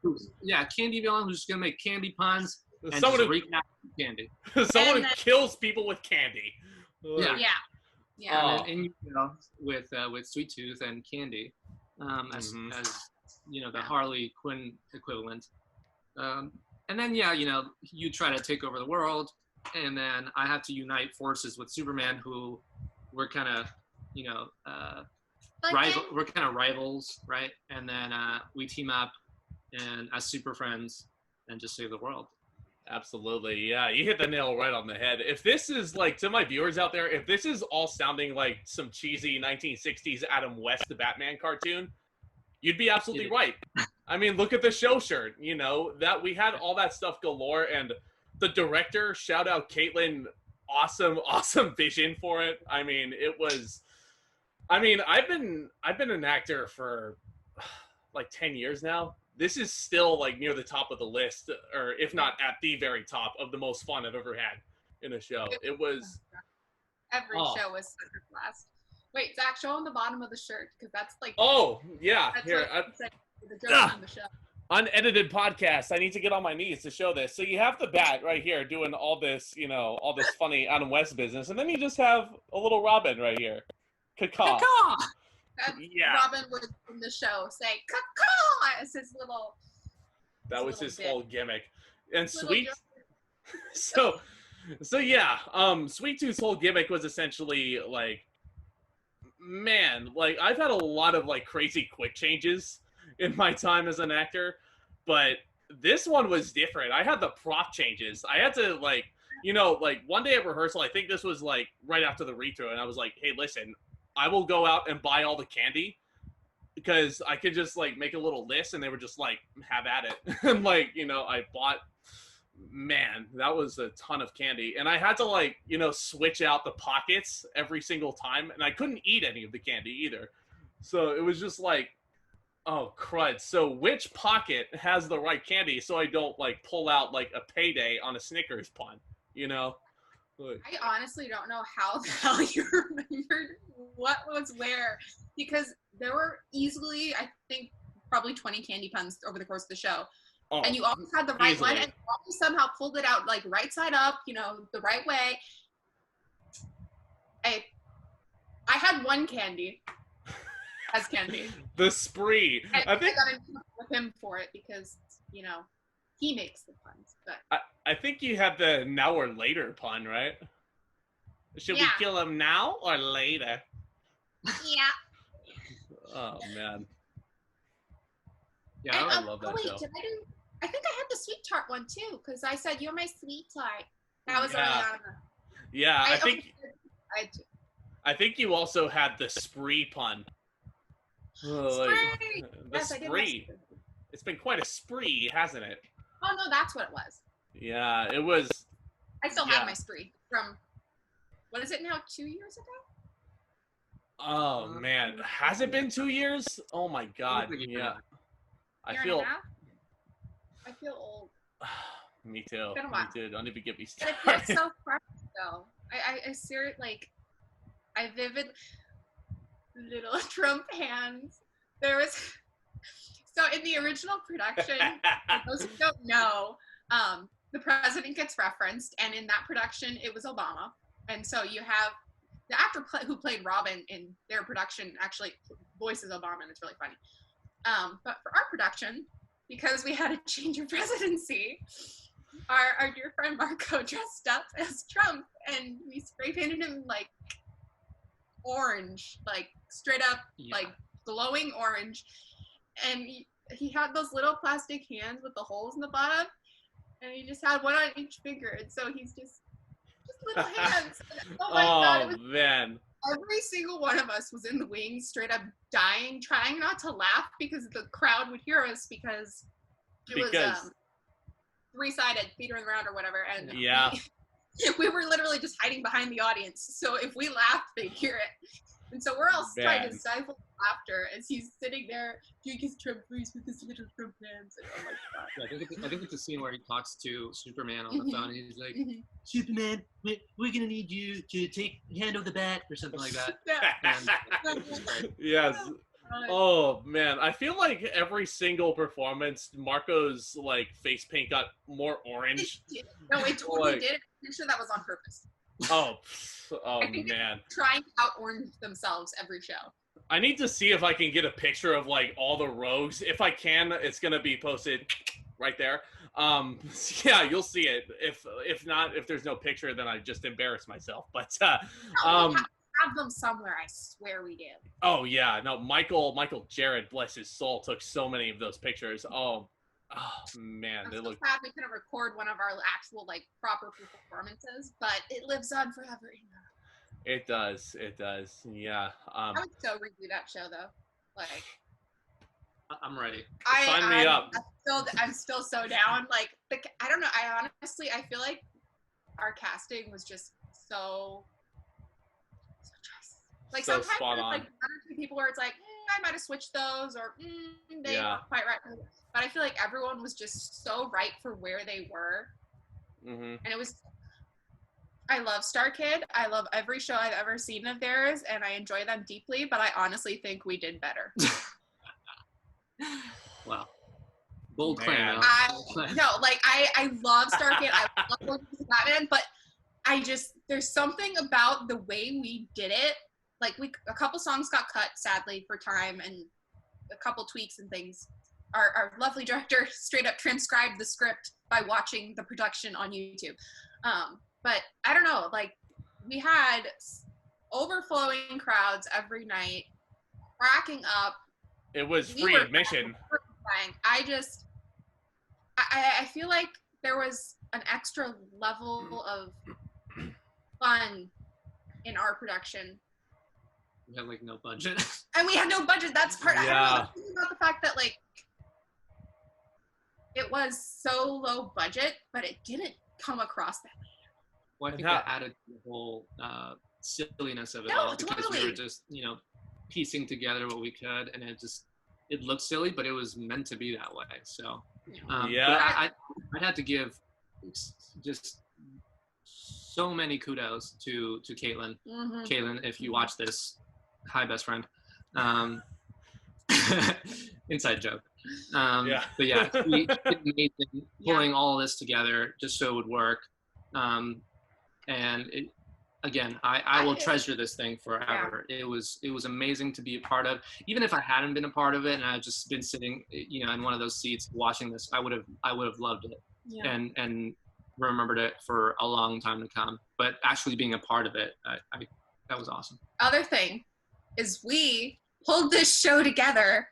Candy villain who's just going to make candy puns and Someone just recap candy. Someone who kills people with candy. Yeah. Yeah. And with Sweet Tooth and Candy as the Harley Quinn equivalent. And then, you try to take over the world, and then I have to unite forces with Superman, who we're kind of, we're kind of rivals, right? And then we team up and as super friends and just save the world. Absolutely. Yeah, you hit the nail right on the head. If this is to my viewers out there, if this is all sounding like some cheesy 1960s Adam West, the Batman cartoon, you'd be absolutely right. I mean, look at the show shirt, that we had all that stuff galore, and the director, shout out Caitlin, awesome vision for it. I mean, I've been an actor for 10 years now. This is still near the top of the list, or if not at the very top of the most fun I've ever had in a show. It was every show was such a blast. Wait, Zach, show him the bottom of the shirt, because that's yeah. Here, the joke on the show. Unedited podcast. I need to get on my knees to show this. So you have the bat right here doing all this, all this funny Adam West business, and then you just have a little Robin right here. Caw. Yeah. Robin would in the show say "caw" as his little. That was his whole gimmick, and Sweet Tooth's whole gimmick was essentially I've had a lot of crazy quick changes in my time as an actor, but this one was different. I had the prop changes. I had to one day at rehearsal, I think this was right after the read-through, and I was like, hey, listen, I will go out and buy all the candy because I could just make a little list, and they were just have at it. And I bought, man, that was a ton of candy. And I had to switch out the pockets every single time, and I couldn't eat any of the candy either. So it was just oh crud. So which pocket has the right candy so I don't pull out a payday on a Snickers pun, I honestly don't know how the hell you remembered what was where, because there were easily, I think, probably 20 candy puns over the course of the show. Oh, and you always had the right one, and you always somehow pulled it out right side up, the right way. I had one candy as candy. The spree. And I think I got in with him for it because, he makes the puns. But I think you had the now or later pun, right? Should we kill him now or later? Yeah. Oh, man. Yeah, I love that show. I think I had the sweet tart one, too, because I said, you're my sweet tart. That was early on. Yeah, I think you also had the spree pun. Spree! The spree. It's been quite a spree, hasn't it? Oh, no, that's what it was. Yeah, it was. I still have my spree from, what is it now, 2 years ago? Oh, man. Has it been 2 years? Oh, my God. Yeah. I feel old. Me too. It's been a while. Me too. Don't even get me started. But it feels so fresh, though. I see it, I vivid little Trump hands. There was... So in the original production, for those who don't know, the president gets referenced, and in that production, it was Obama. And so you have the actor who played Robin in their production actually voices Obama, and it's really funny. But for our production, because we had a change of presidency, our dear friend Marco dressed up as Trump, and we spray painted him orange, straight up, glowing orange. And he had those little plastic hands with the holes in the bottom, and he just had one on each finger, and so he's just little hands. Oh my god! It was, man. every single one of us was in the wings, straight up dying, trying not to laugh because the crowd would hear us because it was 3-sided theater in the round or whatever, and yeah. we were literally just hiding behind the audience. So if we laughed, they'd hear it. And so we're all trying to stifle laughter as he's sitting there doing his Trump face with his little Trump hands. And oh my god! Yeah, I think it's a scene where he talks to Superman on the phone. And he's like, "Superman, we're gonna need you to hand over the bat or something like that." Yes. Oh man, I feel like every single performance, Marco's like face paint got more orange. No, it totally did. I'm sure that was on purpose. Oh I think man. Trying to out orange themselves every show. I need to see if I can get a picture of like all the rogues. If I can, it's gonna be posted right there. Yeah, you'll see it. If not, if there's no picture, then I just embarrass myself. But have them somewhere. I swear we do. Oh yeah, no, Michael Jared, bless his soul, took so many of those pictures. Oh man, I'm so sad we couldn't record one of our actual like proper performances, but it lives on forever. It does. Yeah. I would so redo that show though. Like, I'm ready. Sign me up. I'm still so down. Like, I don't know. I feel like our casting was just so like so sometimes spot there's on. like 1 or 2 people where it's like I might have switched those or they weren't quite right. But I feel like everyone was just so right for where they were. And it was. I love Star Kid. I love every show I've ever seen of theirs, and I enjoy them deeply. But I honestly think we did better. Wow. Bold claim. I love Star Kid. I love Batman, but there's something about the way we did it. Like a couple songs got cut, sadly, for time and a couple tweaks and things. Our lovely director straight up transcribed the script by watching the production on YouTube. But I don't know, like we had overflowing crowds every night, cracking up. It was free admission. I feel like there was an extra level of fun in our production. We had like no budget. And we had no budget. That's part. Yeah. I don't know. Thinking about the fact that like it was so low budget, but it didn't come across that way. Well, I think that added to the whole silliness of it all because we were just, piecing together what we could, and it looked silly, but it was meant to be that way. So, but I'd have to give just so many kudos to Caitlin. Caitlin, if you watch this, hi, best friend. Inside joke. But yeah, she did amazing pulling all this together just so it would work. And I will treasure this thing forever. Yeah. It was amazing to be a part of. Even if I hadn't been a part of it and I'd just been sitting, in one of those seats watching this, I would have loved it and remembered it for a long time to come. But actually being a part of it, that was awesome. Other thing is we pulled this show together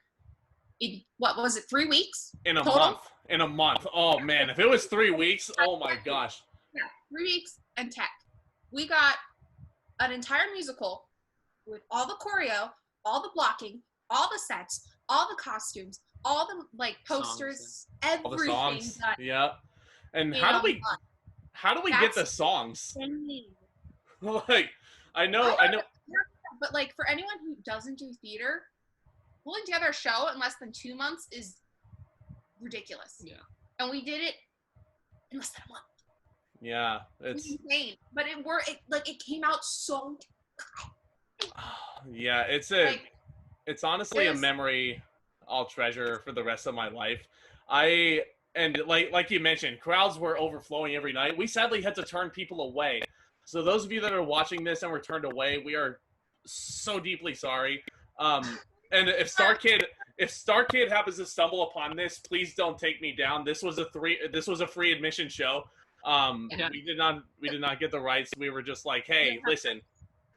in, what was it, 3 weeks? In a month. Oh man, if it was 3 weeks, oh my gosh. Yeah, 3 weeks and tech. We got an entire musical with all the choreo, all the blocking, all the sets, all the costumes, all the posters, everything. All the songs. Done. Yeah. And how do we get the songs? Like, I know. But like for anyone who doesn't do theater, pulling together a show in less than 2 months is ridiculous. Yeah. And we did it in less than a month. Yeah, it's insane, but it came out so good. Yeah, it's honestly a memory I'll treasure for the rest of my life. And like you mentioned, crowds were overflowing every night. We sadly had to turn people away. So those of you that are watching this and were turned away, we are so deeply sorry. And if Star Kid happens to stumble upon this, please don't take me down. This was a free admission show. We did not get the rights. We were just like, hey, listen,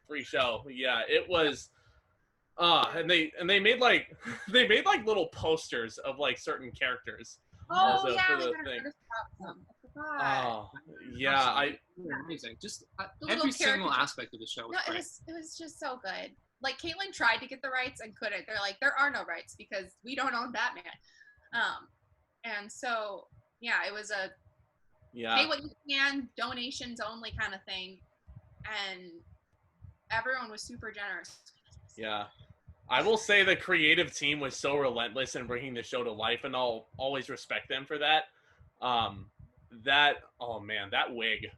free show. Yeah, it was. And they made like they made like little posters of like certain characters. Oh Also yeah, for we the gotta thing. notice about them. I forgot. Oh yeah, Absolutely. Amazing. Just The little every single character- aspect of the show was No, great. it was just so good. Like Caitlin tried to get the rights and couldn't. They're like, there are no rights because we don't own Batman. And so yeah, it was a pay what you can, donations only kind of thing, and everyone was super generous. Yeah. I will say the creative team was so relentless in bringing the show to life, and I'll always respect them for that. Oh man, that wig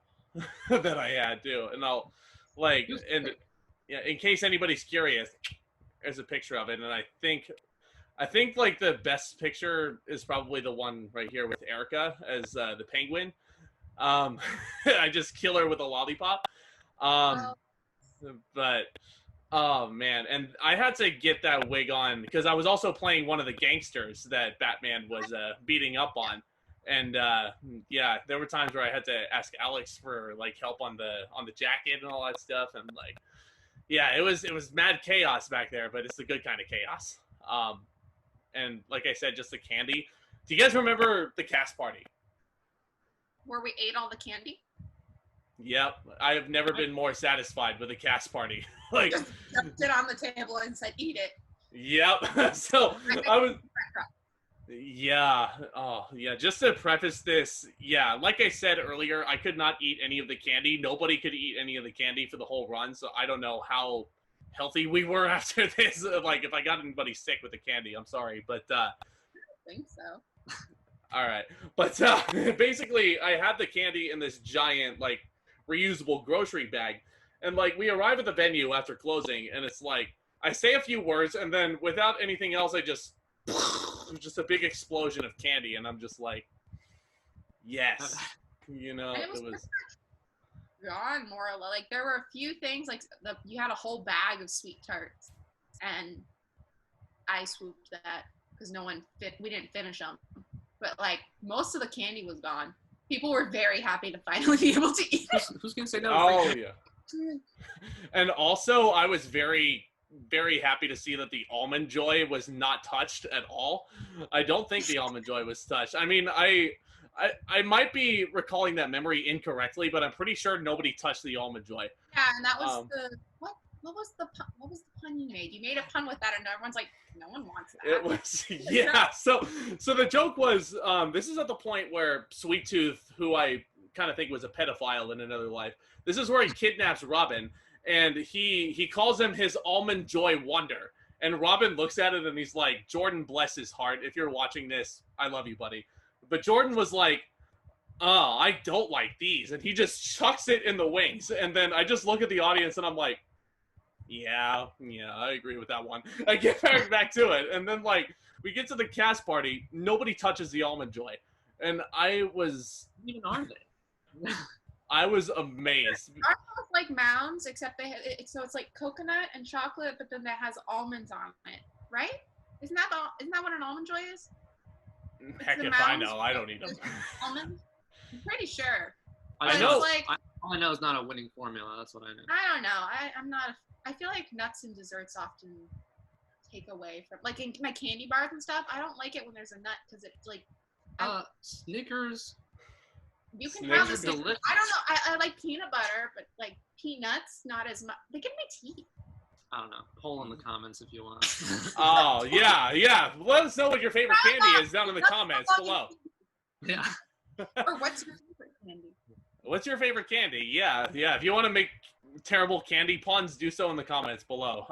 that I had too, and I'll like, and yeah, in case anybody's curious, there's a picture of it, and I think like the best picture is probably the one right here with Erica as the Penguin. I just kill her with a lollipop. But oh man, and I had to get that wig on because I was also playing one of the gangsters that Batman was beating up on, and yeah, there were times where I had to ask Alex for like help on the jacket and all that stuff, and like, yeah, it was mad chaos back there, but it's the good kind of chaos. And like I said, just the candy. Do you guys remember the cast party? Where we ate all the candy. Yep, I have never been more satisfied with a cast party. Like, Just kept it on the table and said, "Eat it." yep. So I was, yeah. Oh, yeah. Just to preface this, yeah, like I said earlier, I could not eat any of the candy. Nobody could eat any of the candy for the whole run. So I don't know how healthy we were after this. Like, if I got anybody sick with the candy, I'm sorry, but I think so. all right. But basically, I had the candy in this giant, like, reusable grocery bag. And, like, we arrive at the venue after closing, and it's like, I say a few words, and then without anything else, I just a big explosion of candy, and I'm just like, yes. You know, And it was gone more or less. Like, there were a few things, like, you had a whole bag of sweet tarts, and I swooped that because we didn't finish them. But, like, most of the candy was gone. People were very happy to finally be able to eat it. Who's gonna say no? Oh, yeah. And also, I was very, very happy to see that the Almond Joy was not touched at all. I don't think the Almond Joy was touched. I mean, I might be recalling that memory incorrectly, but I'm pretty sure nobody touched the Almond Joy. Yeah, and that was what was the pun you made? You made a pun with that, and everyone's like, no one wants that. It was, yeah. So the joke was, this is at the point where Sweet Tooth, who I kind of think was a pedophile in another life, this is where he kidnaps Robin, and he calls him his Almond Joy Wonder. And Robin looks at it and he's like, Jordan, bless his heart, if you're watching this, I love you, buddy. But Jordan was like, oh, I don't like these. And he just chucks it in the wings. And then I just look at the audience and I'm like, yeah, I agree with that one. I get back to it. And then, like, we get to the cast party. Nobody touches the Almond Joy. And I was... Even are they? I was amazed. Ours look like mounds, except they have, so it's like coconut and chocolate, but then that has almonds on it, right? Isn't that what an Almond Joy is? Heck if I know. I don't eat them. Almonds? I'm pretty sure. I know. Like, all I know is not a winning formula. That's what I know. I don't know. I'm not. I feel like nuts and desserts often take away from, like, in my candy bars and stuff. I don't like it when there's a nut because it's like. Snickers. You can Snickers have are the Snickers. delicious. I don't know. I like peanut butter, but like peanuts, not as much. They give me teeth. I don't know. Poll in the comments if you want. Oh, yeah. Let us know what your favorite candy is down in the comments below. Yeah. Or what's your favorite candy? What's your favorite candy? Yeah. If you want to make terrible candy puns, do so in the comments below.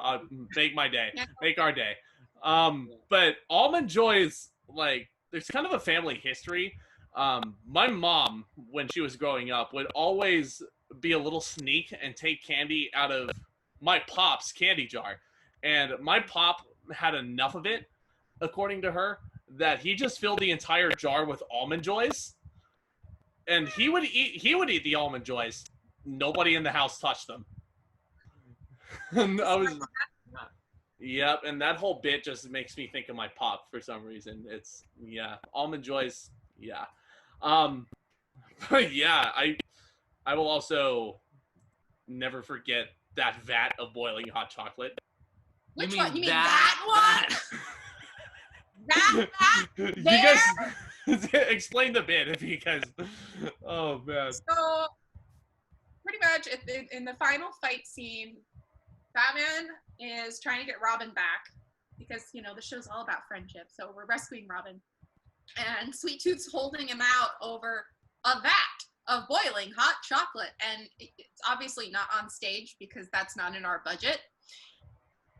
Make my day. Make our day. But Almond Joys, like, there's kind of a family history. My mom, when she was growing up, would always be a little sneak and take candy out of my pop's candy jar. And my pop had enough of it, according to her, that he just filled the entire jar with Almond Joys. And he would eat the Almond Joys. Nobody in the house touched them. And yep, and that whole bit just makes me think of my pop for some reason. It's, yeah, Almond Joys, yeah. But yeah, I will also never forget that vat of boiling hot chocolate. Which mean one? You mean that that one? That You there? guys explain the bit if you guys. Oh man. So pretty much in the final fight scene, Batman is trying to get Robin back because the show's all about friendship. So we're rescuing Robin, and Sweet Tooth's holding him out over a vat of boiling hot chocolate, and it's obviously not on stage because that's not in our budget.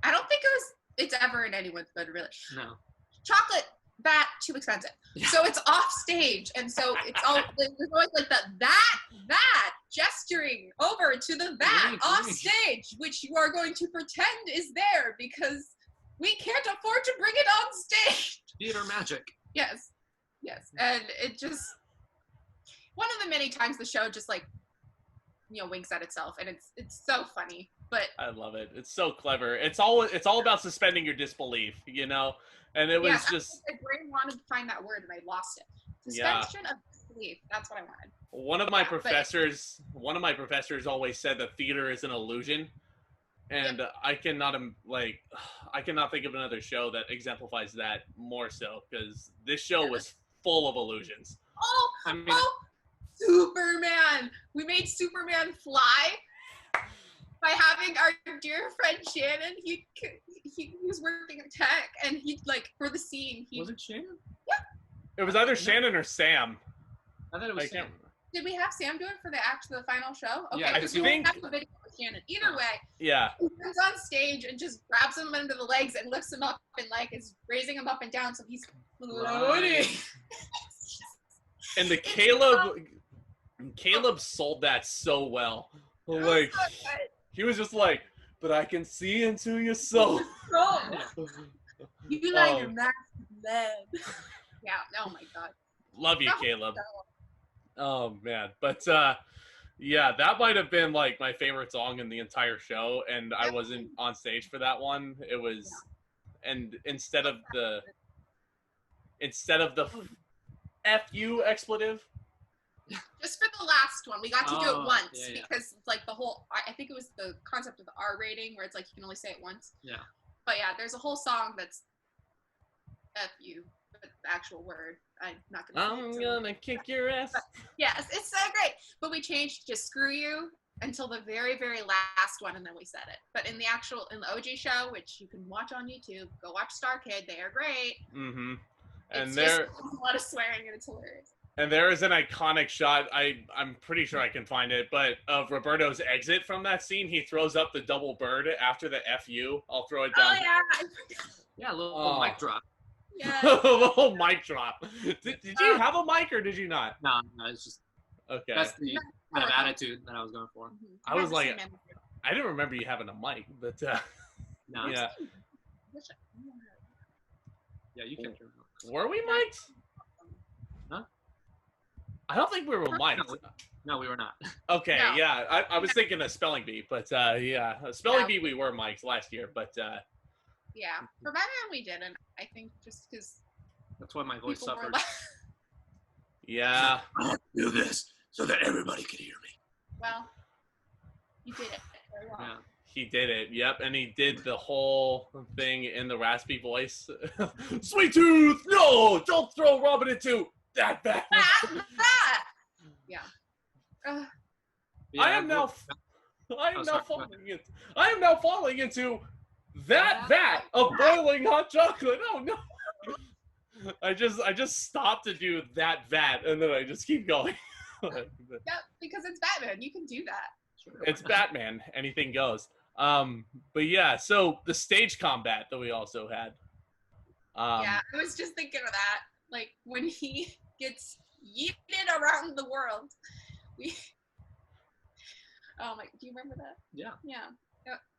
I don't think it's ever in anyone's budget, really. No. Chocolate vat too expensive, so it's off stage, and so it's all there's always like that gesturing over to the vat off stage, which you are going to pretend is there because we can't afford to bring it on stage. Theater magic. Yes, and it just one of the many times the show just winks at itself, and it's so funny. But I love it. It's so clever. It's all about suspending your disbelief, And it was just. My brain wanted to find that word, and I lost it. Suspension of disbelief. That's what I wanted. One of my professors always said that theater is an illusion, and I cannot think of another show that exemplifies that more so, because this show was full of illusions. Superman! We made Superman fly by having our dear friend Shannon. He was working at tech, and for the scene. Was it Shannon? Yeah. It was either Shannon or Sam. I thought it was Sam. Did we have Sam do it for the final show? Okay, Yeah, because we think- have the video of Shannon. Either way, Yeah. he comes on stage and just grabs him under the legs and lifts him up and is raising him up and down, so he's floating. And Caleb sold that so well. Like he was just like, but I can see into your soul. You like a mask of lead. Yeah. Oh my god. Love you, Caleb. Oh man, but yeah, that might have been my favorite song in the entire show, and I wasn't on stage for that one. It was, and instead of the "fu" expletive. Just for the last one, we got to do it once yeah. because the whole. I think it was the concept of the R rating where it's you can only say it once. Yeah. But yeah, there's a whole song that's "fu," but the actual word. I'm not gonna. I'm gonna kick your ass. Yes, it's so great. But we changed to "screw you" until the very, very last one, and then we said it. But in the OG show, which you can watch on YouTube, go watch Star Kid. They are great. Mm-hmm. And there's a lot of swearing, and it's hilarious. And there is an iconic shot, I'm pretty sure I can find it, but of Roberto's exit from that scene. He throws up the double bird after the FU. I'll throw it down. Oh, yeah. Yeah, a little mic drop. Yeah. A little mic drop. Did you have a mic or did you not? No, it's just Okay. that's the kind of attitude that I was going for. I was like, I didn't remember you having a mic, but No. yeah. Yeah, you kept your mouth. Were we mic'd? Huh? I don't think we were mic'd. No, we were not. Okay, No. yeah. I was thinking of Spelling Bee, but yeah. Spelling Bee we were mic'd last year, but Yeah, for Batman we didn't. I think just because That's why my voice people were suffered. yeah. I have to do this so that everybody can hear me. well, you did it very well. Yeah. He did it, yep, and he did the whole thing in the raspy voice. Sweet Tooth, no, don't throw Robin into that bag. That! Yeah. Yeah, I am now falling into that vat of boiling hot chocolate. Oh no! I just stopped to do that vat, and then I just keep going. Yeah, because it's Batman. You can do that. It's Batman. Anything goes. But yeah, so the stage combat that we also had. Yeah, I was just thinking of that. Like when he gets yeeted around the world. Oh my! Do you remember that? Yeah. Yeah.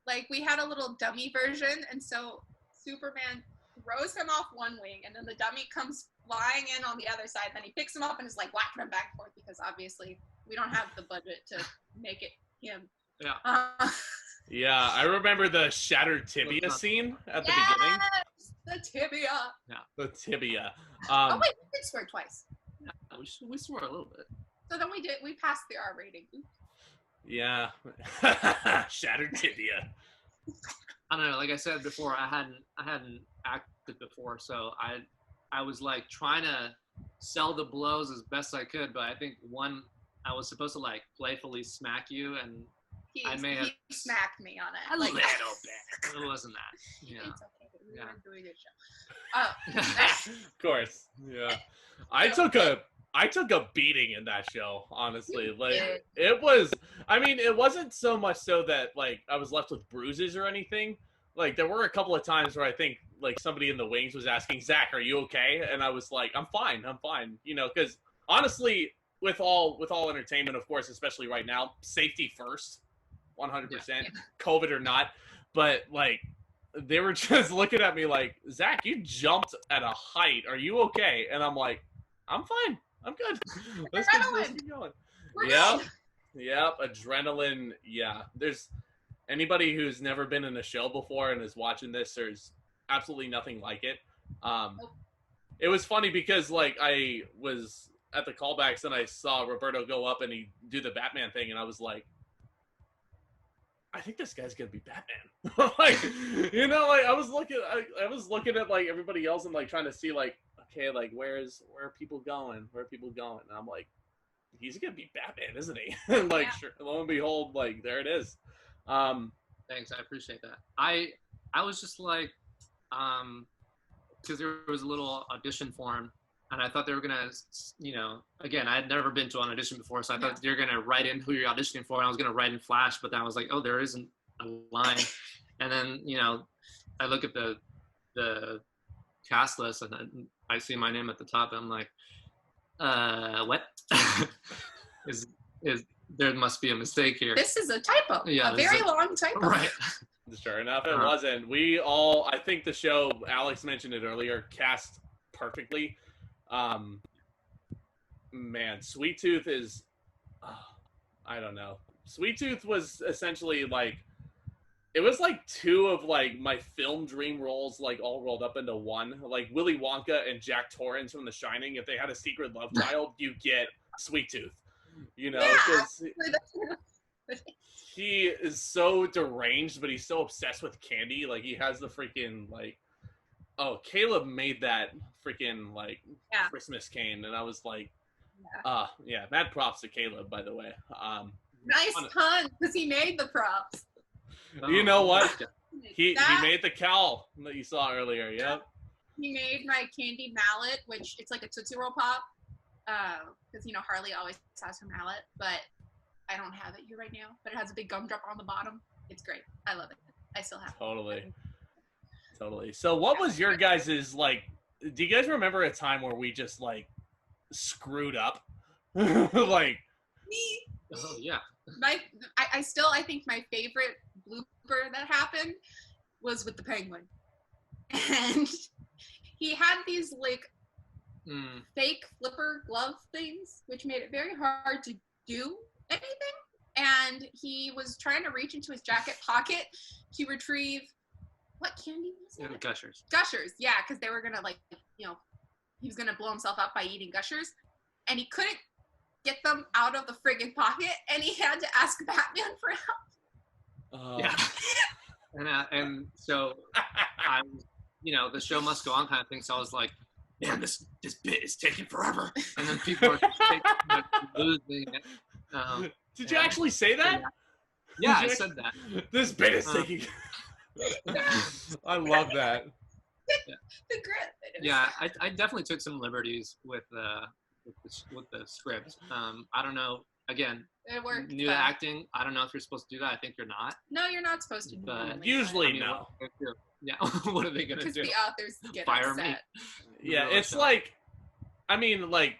Like we had a little dummy version, and so Superman throws him off one wing, and then the dummy comes flying in on the other side. Then he picks him up and is like whacking him back and forth because obviously we don't have the budget to make it him. Yeah. Yeah, I remember the shattered tibia scene at the beginning. The tibia. The tibia. Oh wait, we did swear twice. Yeah, we swore a little bit. So then we passed the R rating. Yeah. Shattered tibia. I don't know. Like I said before, I hadn't acted before, so I was like trying to sell the blows as best I could. But I think I was supposed to like playfully smack you, and He smacked me on it. A Like, little bit. it wasn't that. Yeah. It's okay. We Yeah. were doing a show. Oh, Of course. Yeah. I took a beating in that show, honestly. You Like did. it was it wasn't so much so that like I was left with bruises or anything. Like there were a couple of times where I think like somebody in the wings was asking, "Zach, are you okay?" And I was like, I'm fine. You know, cuz honestly with all entertainment, of course, especially right now, safety first. 100%, COVID or not. But like they were just looking at me like, "Zach, you jumped at a height. Are you okay?" And I'm like, "I'm fine. I'm good. Let's keep going." Yep. Yep. Adrenaline. Yeah. There's anybody who's never been in a show before and is watching this, there's absolutely nothing like it. It was funny because like I was at the callbacks and I saw Roberto go up and he do the Batman thing and I was like, I think this guy's gonna be Batman. Like, you know, like I was looking at like everybody else and like trying to see like, okay, like where are people going? Where are people going? And I'm like, he's gonna be Batman, isn't he? And like, sure, lo and behold, like there it is. Thanks, I appreciate that. I was just like, because there was a little audition for him, and I thought they were gonna, you know, again, I had never been to an audition before, so I thought you're gonna write in who you're auditioning for, and I was gonna write in Flash, but then I was like, oh, there isn't a line, and then you know, I look at the cast list and I see my name at the top, and I'm like, what? is there must be a mistake here? This is a typo. Yeah, a very long typo. Right. Sure enough, it wasn't. We all, I think the show, Alex mentioned it earlier, cast perfectly. Man, Sweet Tooth is, I don't know. Sweet Tooth was essentially like, it was like two of like my film dream roles like all rolled up into one. Like Willy Wonka and Jack Torrance from The Shining. If they had a secret love child, you get Sweet Tooth. You know, because he is so deranged, but he's so obsessed with candy. Like he has the freaking like, oh, Caleb made that freaking like Christmas cane, and I was like, mad props to Caleb, by the way. Nice pun, because he made the props. You know what? He made the cowl that you saw earlier. Yep. He made my candy mallet, which it's like a Tootsie Roll Pop. Because you know Harley always has her mallet, but I don't have it here right now. But it has a big gumdrop on the bottom. It's great. I love it. I still have it. Totally. So what was your guys's like? Do you guys remember a time where we just like screwed up? Like me. Oh yeah. I think my favorite blooper that happened was with the penguin, and he had these like fake flipper glove things, which made it very hard to do anything. And he was trying to reach into his jacket pocket to retrieve what candy was it? Gushers. Gushers, yeah, because they were gonna like, you know, he was gonna blow himself up by eating Gushers, and he couldn't get them out of the friggin' pocket, and he had to ask Batman for help. Yeah. And so I, you know, the show must go on kind of thing. So I was like, man, this bit is taking forever. And then people are just losing it. Did you actually say that? Yeah, I said that. This bit is taking. I love that. The grit. Yeah, I definitely took some liberties with the script. I don't know. Again, it worked. New acting. I don't know if you're supposed to do that. I think you're not. No, you're not supposed to do that. But usually, no. Yeah. What are they gonna do? Because the authors get Fire upset. me. Yeah, it's like, I mean, like,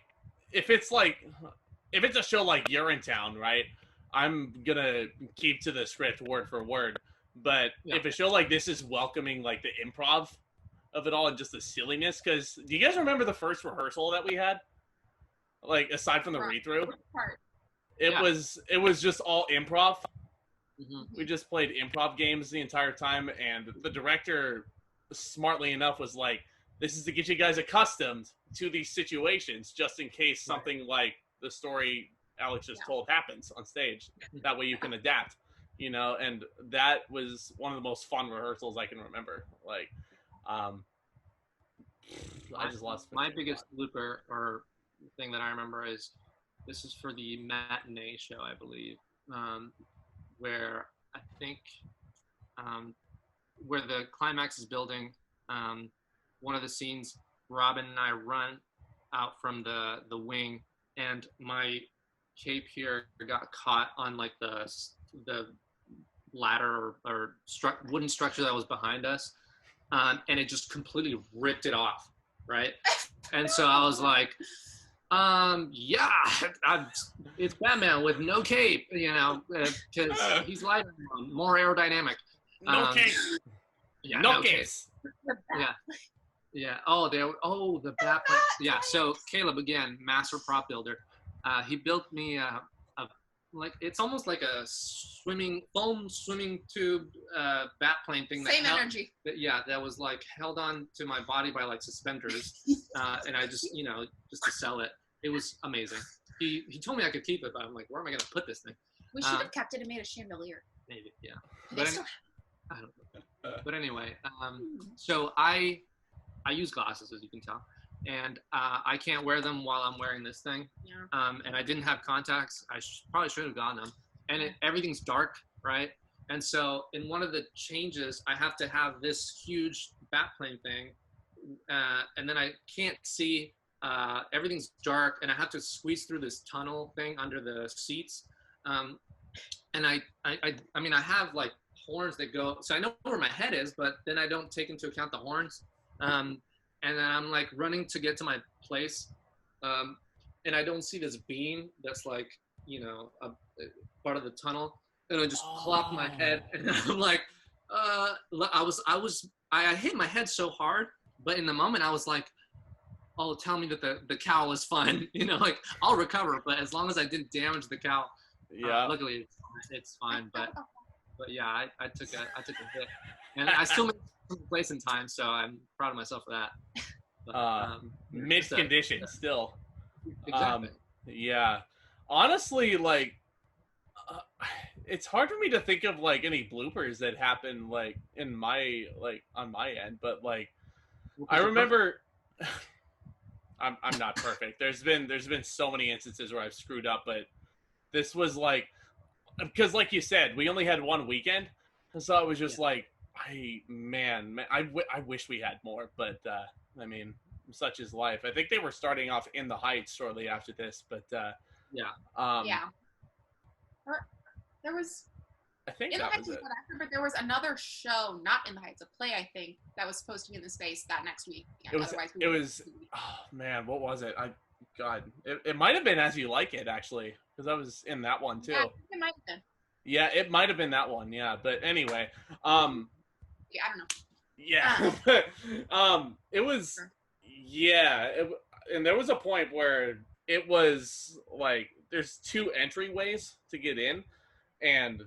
if it's a show like Urinetown, right? I'm gonna keep to the script word for word. But if a show like this is welcoming like the improv of it all and just the silliness, because do you guys remember the first rehearsal that we had? Like aside from the read-through, it was just all improv. Mm-hmm. We just played improv games the entire time, and the director, smartly enough, was like, "This is to get you guys accustomed to these situations, just in case something like the story Alex just told happens on stage. That way you can adapt." you know, and that was one of the most fun rehearsals I can remember. Like, I just lost my biggest blooper or thing that I remember is this is for the matinee show, I believe, where I think where the climax is building. One of the scenes, Robin and I run out from the wing, and my cape here got caught on like the ladder or wooden structure that was behind us, and it just completely ripped it off, right? And so I was like, yeah, it's Batman with no cape, you know, because he's lighter, more aerodynamic. No cape. Yeah, no capes. Yeah. Yeah. Oh, the bat. Yeah. So Caleb, again, master prop builder. He built me a like, it's almost like a foam swimming tube bat plane thing. Same energy. That was like held on to my body by like suspenders, and I just, you know, just to sell it. It was amazing. He told me I could keep it, but I'm like, where am I gonna put this thing? We should have kept it and made a chandelier. Maybe, yeah. They still I don't know. But anyway, so I use glasses, as you can tell, and I can't wear them while I'm wearing this thing. Yeah. And I didn't have contacts. I probably should have gotten them. And everything's dark, right? And so in one of the changes, I have to have this huge bat plane thing, and then I can't see. Everything's dark, and I have to squeeze through this tunnel thing under the seats. And I mean, I have like horns that go, so I know where my head is, but then I don't take into account the horns. And then I'm like running to get to my place, and I don't see this beam that's like, you know, a part of the tunnel, and I just plop my head, and I'm like, I hit my head so hard, but in the moment I was like, oh, tell me that the cowl is fine, you know, like I'll recover, but as long as I didn't damage the cowl, luckily it's fine. But yeah, I took a hit, and I still made some place in time, so I'm proud of myself for that. But, mid condition still. Exactly. Yeah, honestly, like it's hard for me to think of like any bloopers that happen like in my on my end, but like I remember. I'm not perfect. There's been so many instances where I've screwed up, but this was like, because like you said, we only had one weekend, and so I was just like, I wish we had more, but I mean, such is life. I think they were starting off in the Heights shortly after this, but yeah. There was. I think in the that Heights was it. but there was another show, not in the Heights, a play, I think, that was supposed to be in the space that next week. It was. Oh man, what was it? It might have been As You Like It, actually, because I was in that one too. Yeah, it might have been. Yeah, it might have been that one. Yeah, but anyway, yeah, I don't know. Yeah, it was. Sure. Yeah, and there was a point where it was like there's two entryways to get in, and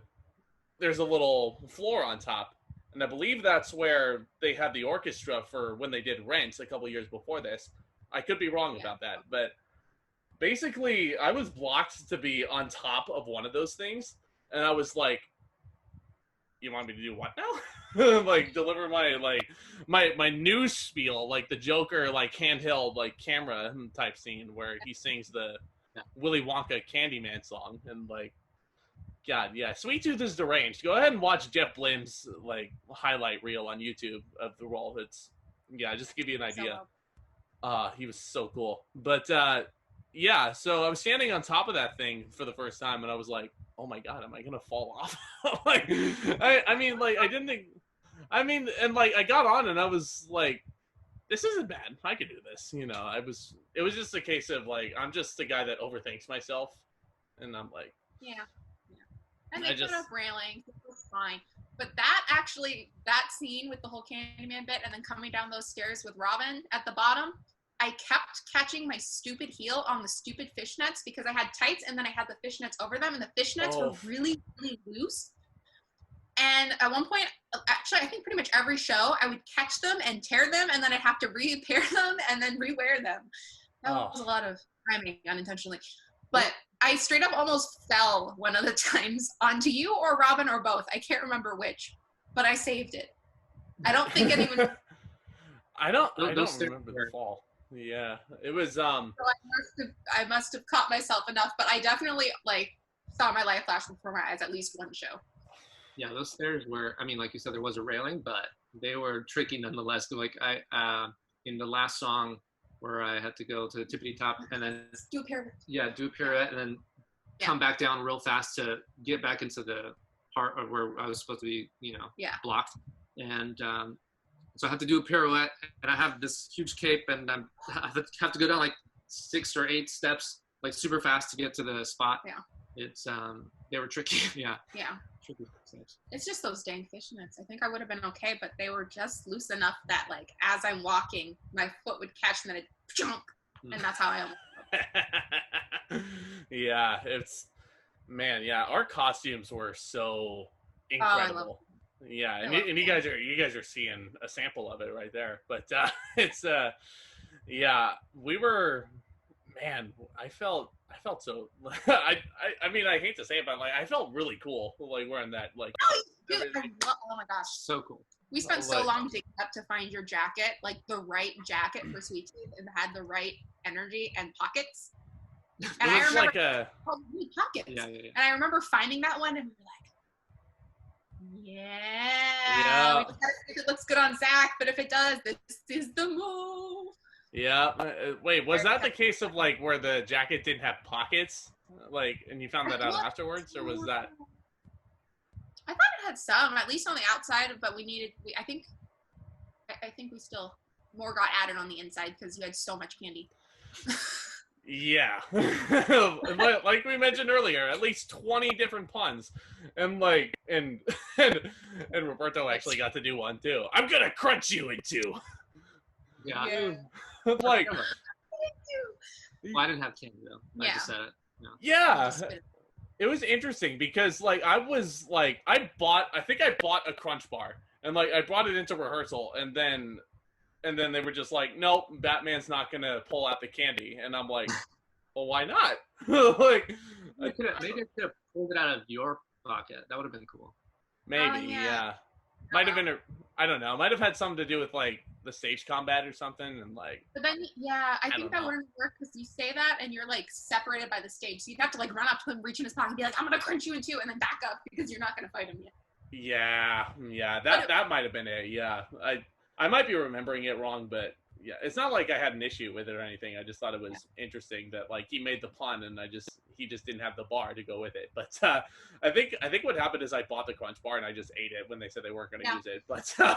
there's a little floor on top, and I believe that's where they had the orchestra for when they did Rent a couple years before this. I could be wrong about that, but basically I was blocked to be on top of one of those things, and I was like, you want me to do what now? Like deliver my news spiel, like the Joker, like handheld, like camera type scene where he sings the Willy Wonka Candyman song, and like, God, yeah, Sweet Tooth is deranged. Go ahead and watch Jeff Blim's like highlight reel on YouTube of the role. It's just to give you an idea. He was so cool. But yeah, so I was standing on top of that thing for the first time, and I was like, oh my God, am I gonna fall off? Like, I mean, like, I didn't think. I mean, and like, I got on, and I was like, this isn't bad. I could do this. You know, it was just a case of like, I'm just a guy that overthinks myself, and I'm like, yeah. And they put up railings. It was fine. But that scene with the whole Candyman bit and then coming down those stairs with Robin at the bottom, I kept catching my stupid heel on the stupid fishnets because I had tights and then I had the fishnets over them, and the fishnets were really, really loose. And at one point, actually, I think pretty much every show, I would catch them and tear them, and then I'd have to repair them and then rewear them. That was a lot of timing unintentionally. But I straight up almost fell one of the times onto you or Robin or both. I can't remember which, but I saved it. I don't think anyone. I don't Those remember the fall. Yeah, it was So I must have caught myself enough, but I definitely like saw my life flash before my eyes at least one show. Yeah, those stairs were, I mean, like you said, there was a railing, but they were tricky nonetheless. Like in the last song where I had to go to the tippity top and then Do a pirouette. Yeah, do a pirouette and then come back down real fast to get back into the part of where I was supposed to be, blocked. And so I have to do a pirouette, and I have this huge cape, and I have to go down like 6 or 8 steps, like super fast to get to the spot. Yeah. It's they were tricky. Yeah. Yeah. Tricky steps. It's just those dang fishnets. I think I would have been okay, but they were just loose enough that like as I'm walking, my foot would catch and then it'd jump, and that's how I almost. Yeah, yeah, our costumes were so incredible. I love it. Yeah, and you guys are seeing a sample of it right there. But it's yeah, we were, man, I felt so I mean, I hate to say it, but like I felt really cool like wearing that like Oh my gosh. So cool. We spent so long digging up to find your jacket, like the right jacket for Sweet Tooth, and had the right energy and pockets. And I remember like a pockets. Yeah. And I remember finding that one and we were like, yeah. We just gotta see if it looks good on Zack, but if it does, this is the move. Yeah. Wait, was that the case of like where the jacket didn't have pockets? Like, and you found that out afterwards, or was that? I thought it had some, at least on the outside, but I think we still more got added on the inside because you had so much candy. Yeah. Like we mentioned earlier, at least 20 different puns. And like and Roberto actually got to do one too. I'm gonna crunch you in two. Yeah. Like well, I didn't have candy though. I just said it. No. Yeah. It was interesting because like I bought a crunch bar and like I brought it into rehearsal and then they were just like, nope, Batman's not gonna pull out the candy, and I'm like, well, why not? Like, maybe I could have pulled it out of your pocket. That would have been cool. Maybe, yeah. Might have been I don't know. Might have had something to do with like the stage combat or something, and like. But then, I think that wouldn't work because you say that and you're like separated by the stage, so you'd have to like run up to him, reach in his pocket, and be like, I'm gonna crunch you in two, and then back up because you're not gonna fight him yet. Yeah. That might have been it. Yeah, I might be remembering it wrong, but yeah, it's not like I had an issue with it or anything. I just thought it was interesting that like he made the pun and he just didn't have the bar to go with it. But I think what happened is I bought the crunch bar and I just ate it when they said they weren't going to use it. But I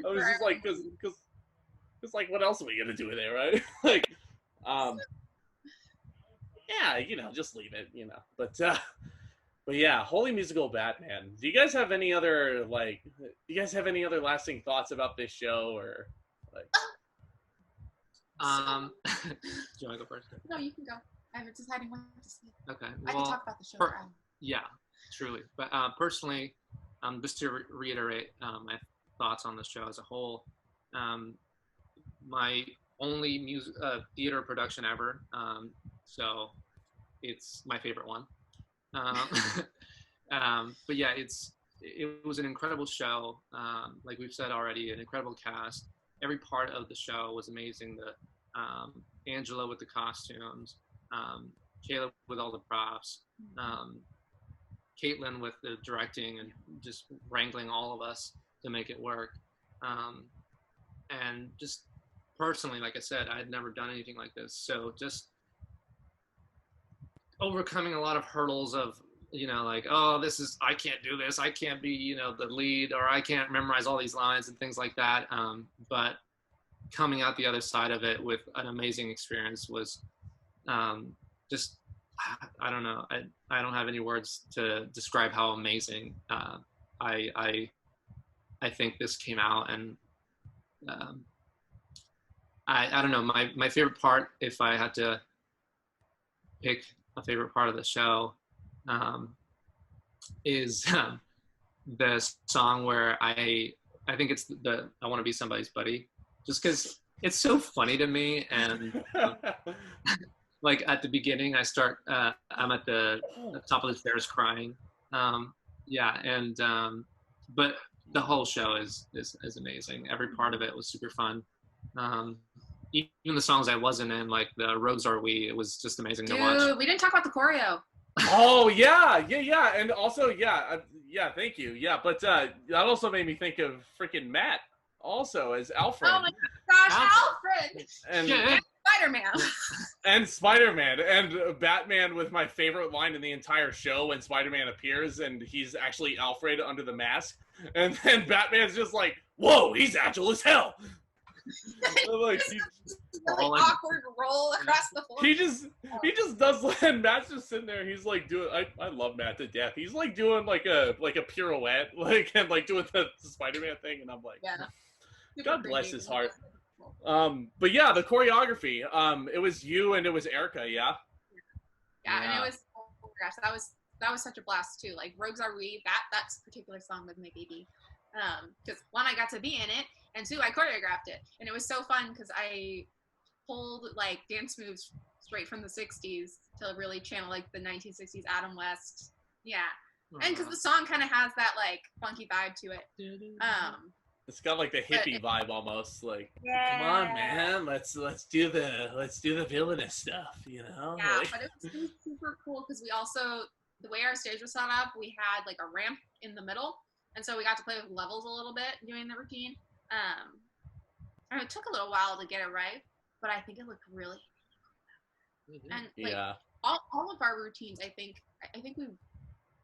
was just like, because like what else are we gonna do with it, right? Like, yeah, just leave it, But yeah, Holy Musical Batman. Do you guys have any other lasting thoughts about this show or like? Do you want to go first? No, you can go. I was deciding what to say. Okay. I can talk about the show. Yeah, truly. But personally, just to reiterate my thoughts on the show as a whole, my only theater production ever. So it's my favorite one. But yeah, it was an incredible show. Like we've said already, an incredible cast. Every part of the show was amazing. Angela with the costumes, Caleb with all the props, Caitlin with the directing and just wrangling all of us to make it work. And just personally, like I said, I had never done anything like this. So just overcoming a lot of hurdles of, like, oh, I can't do this. I can't be, the lead, or I can't memorize all these lines and things like that. But coming out the other side of it with an amazing experience was just, I don't know. I don't have any words to describe how amazing I think this came out. And I don't know, my favorite part, if I had to pick a favorite part of the show, is the song where I think it's I Want to Be Somebody's Buddy, just because it's so funny to me, and like at the beginning, I'm at the top of the stairs crying. Yeah, and but the whole show is amazing. Every part of it was super fun. Um, Even the songs I wasn't in, like the Rogues Are We, it was just amazing to watch. Dude, we didn't talk about the choreo. Oh yeah, and also yeah, thank you, yeah. But that also made me think of freaking Matt, also as Alfred. Oh my gosh, Alfred! And Yeah. Spider-Man. and Spider-Man and Batman with my favorite line in the entire show when Spider-Man appears and he's actually Alfred under the mask, and then Batman's just like, "Whoa, he's agile as hell." Like, Really awkward roll across the floor. he just does, and Matt's just sitting there. He's like doing. I love Matt to death. He's like doing like a pirouette, like and like doing the Spider-Man thing, and I'm like, Yeah. God bless his heart. But yeah, the choreography. It was you and it was Erica. Yeah. Yeah, and it was, oh gosh, that was such a blast too. Like Rogues Are We, that's a particular song with my baby. Because one, I got to be in it, and two, I choreographed it, and it was so fun because I pulled like dance moves straight from the '60s to really channel like the 1960s Adam West. Yeah, and because the song kind of has that like funky vibe to it. It's got like the hippie vibe almost. Like, Yeah. come on, man, let's do the villainous stuff, you know? Yeah, Like, but it was super cool because we also, the way our stage was set up, we had like a ramp in the middle, and so we got to play with levels a little bit doing the routine. And it took a little while to get it right, but I think it looked really and like yeah. all of our routines, I think we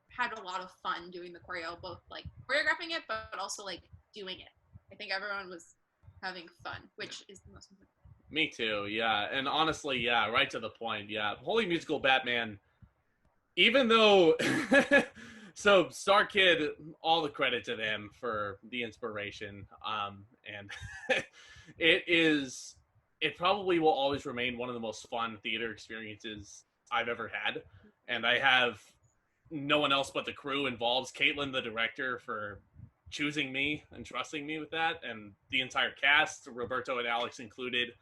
had a lot of fun doing the choreo, both like choreographing it, but also like doing it. I think everyone was having fun, which is the most important. Me too, yeah. And honestly, yeah, right to the point, yeah. Holy Musical Batman, even though so Star Kid, all the credit to them for the inspiration. And it probably will always remain one of the most fun theater experiences I've ever had. And I have no one else but the crew involved. Caitlin, the director, for choosing me and trusting me with that, and the entire cast, Roberto and Alex included.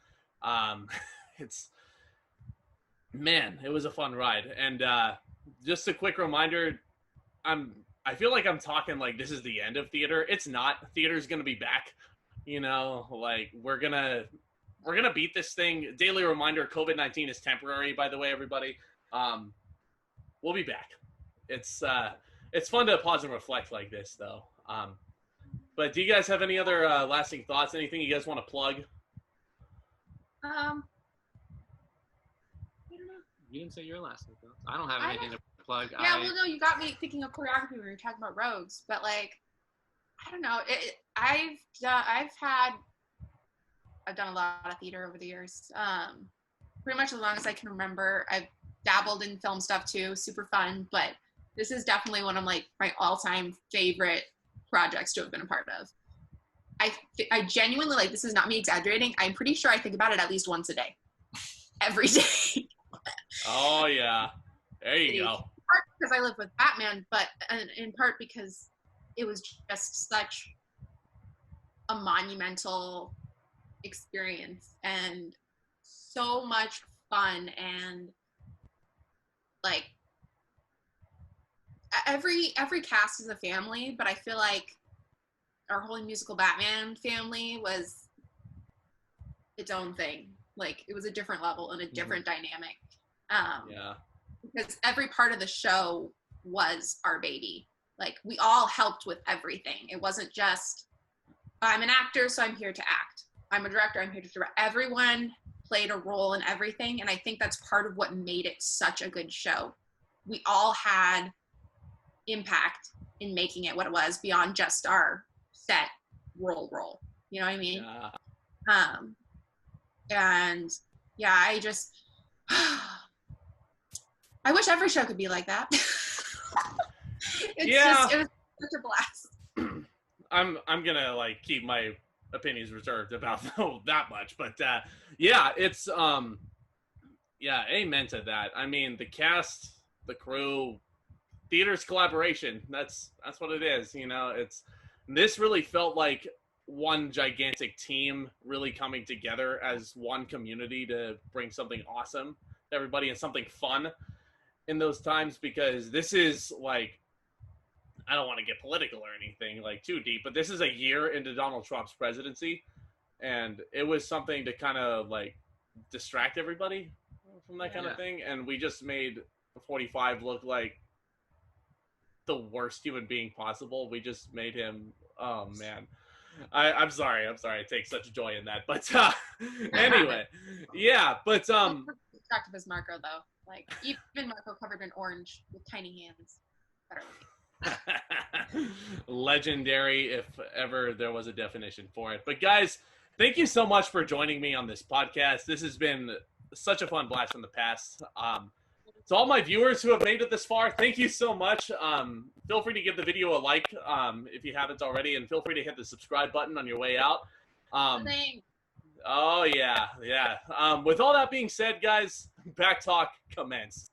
It was a fun ride. And just a quick reminder, I feel like I'm talking like this is the end of theater. It's not. Theater's gonna be back. You know, like we're gonna beat this thing. Daily reminder: COVID-19 is temporary. By the way, everybody, we'll be back. It's fun to pause and reflect like this, though. But do you guys have any other lasting thoughts? Anything you guys want to plug? I don't know. You didn't say your last thing, though. I don't have anything to plug. Yeah, well, no, you got me thinking of choreography when we were talking about Rogues, but like, I don't know. I've done a lot of theater over the years. Pretty much as long as I can remember. I've dabbled in film stuff too, super fun. But this is definitely one of like my all-time favorite projects to have been a part of. I genuinely, like, this is not me exaggerating. I'm pretty sure I think about it at least once a day, every day. Oh yeah, there you go. In part because I live with Batman, but in part because it was just such a monumental experience and so much fun, and like every cast is a family, but I feel like our Holy Musical Batman family was its own thing. Like, it was a different level and a different dynamic. Yeah. Because every part of the show was our baby. Like, we all helped with everything. It wasn't just, I'm an actor, so I'm here to act. I'm a director, I'm here to direct. Everyone played a role in everything, and I think that's part of what made it such a good show. We all had impact in making it what it was beyond just our set role. You know what I mean? Yeah. And yeah, I just I wish every show could be like that. It was such a blast. I'm gonna like keep my opinions reserved about that much, but yeah, it's amen to that. I mean, the cast, the crew, theater's collaboration. That's what it is. You know, this really felt like one gigantic team really coming together as one community to bring something awesome everybody in something fun in those times, because this is like, I don't want to get political or anything like too deep, but this is a year into Donald Trump's presidency, and it was something to kind of like distract everybody from that kind of thing, and we just made 45 look like the worst human being possible. We just made him, oh man. I'm sorry. I take such joy in that. But anyway, yeah. But Distracted as Marco though. Like even Marco covered in orange with tiny hands. Legendary, if ever there was a definition for it. But guys, thank you so much for joining me on this podcast. This has been such a fun blast from the past. To all my viewers who have made it this far, thank you so much. Feel free to give the video a like if you haven't already, and feel free to hit the subscribe button on your way out. Oh, yeah. With all that being said, guys, back talk commenced.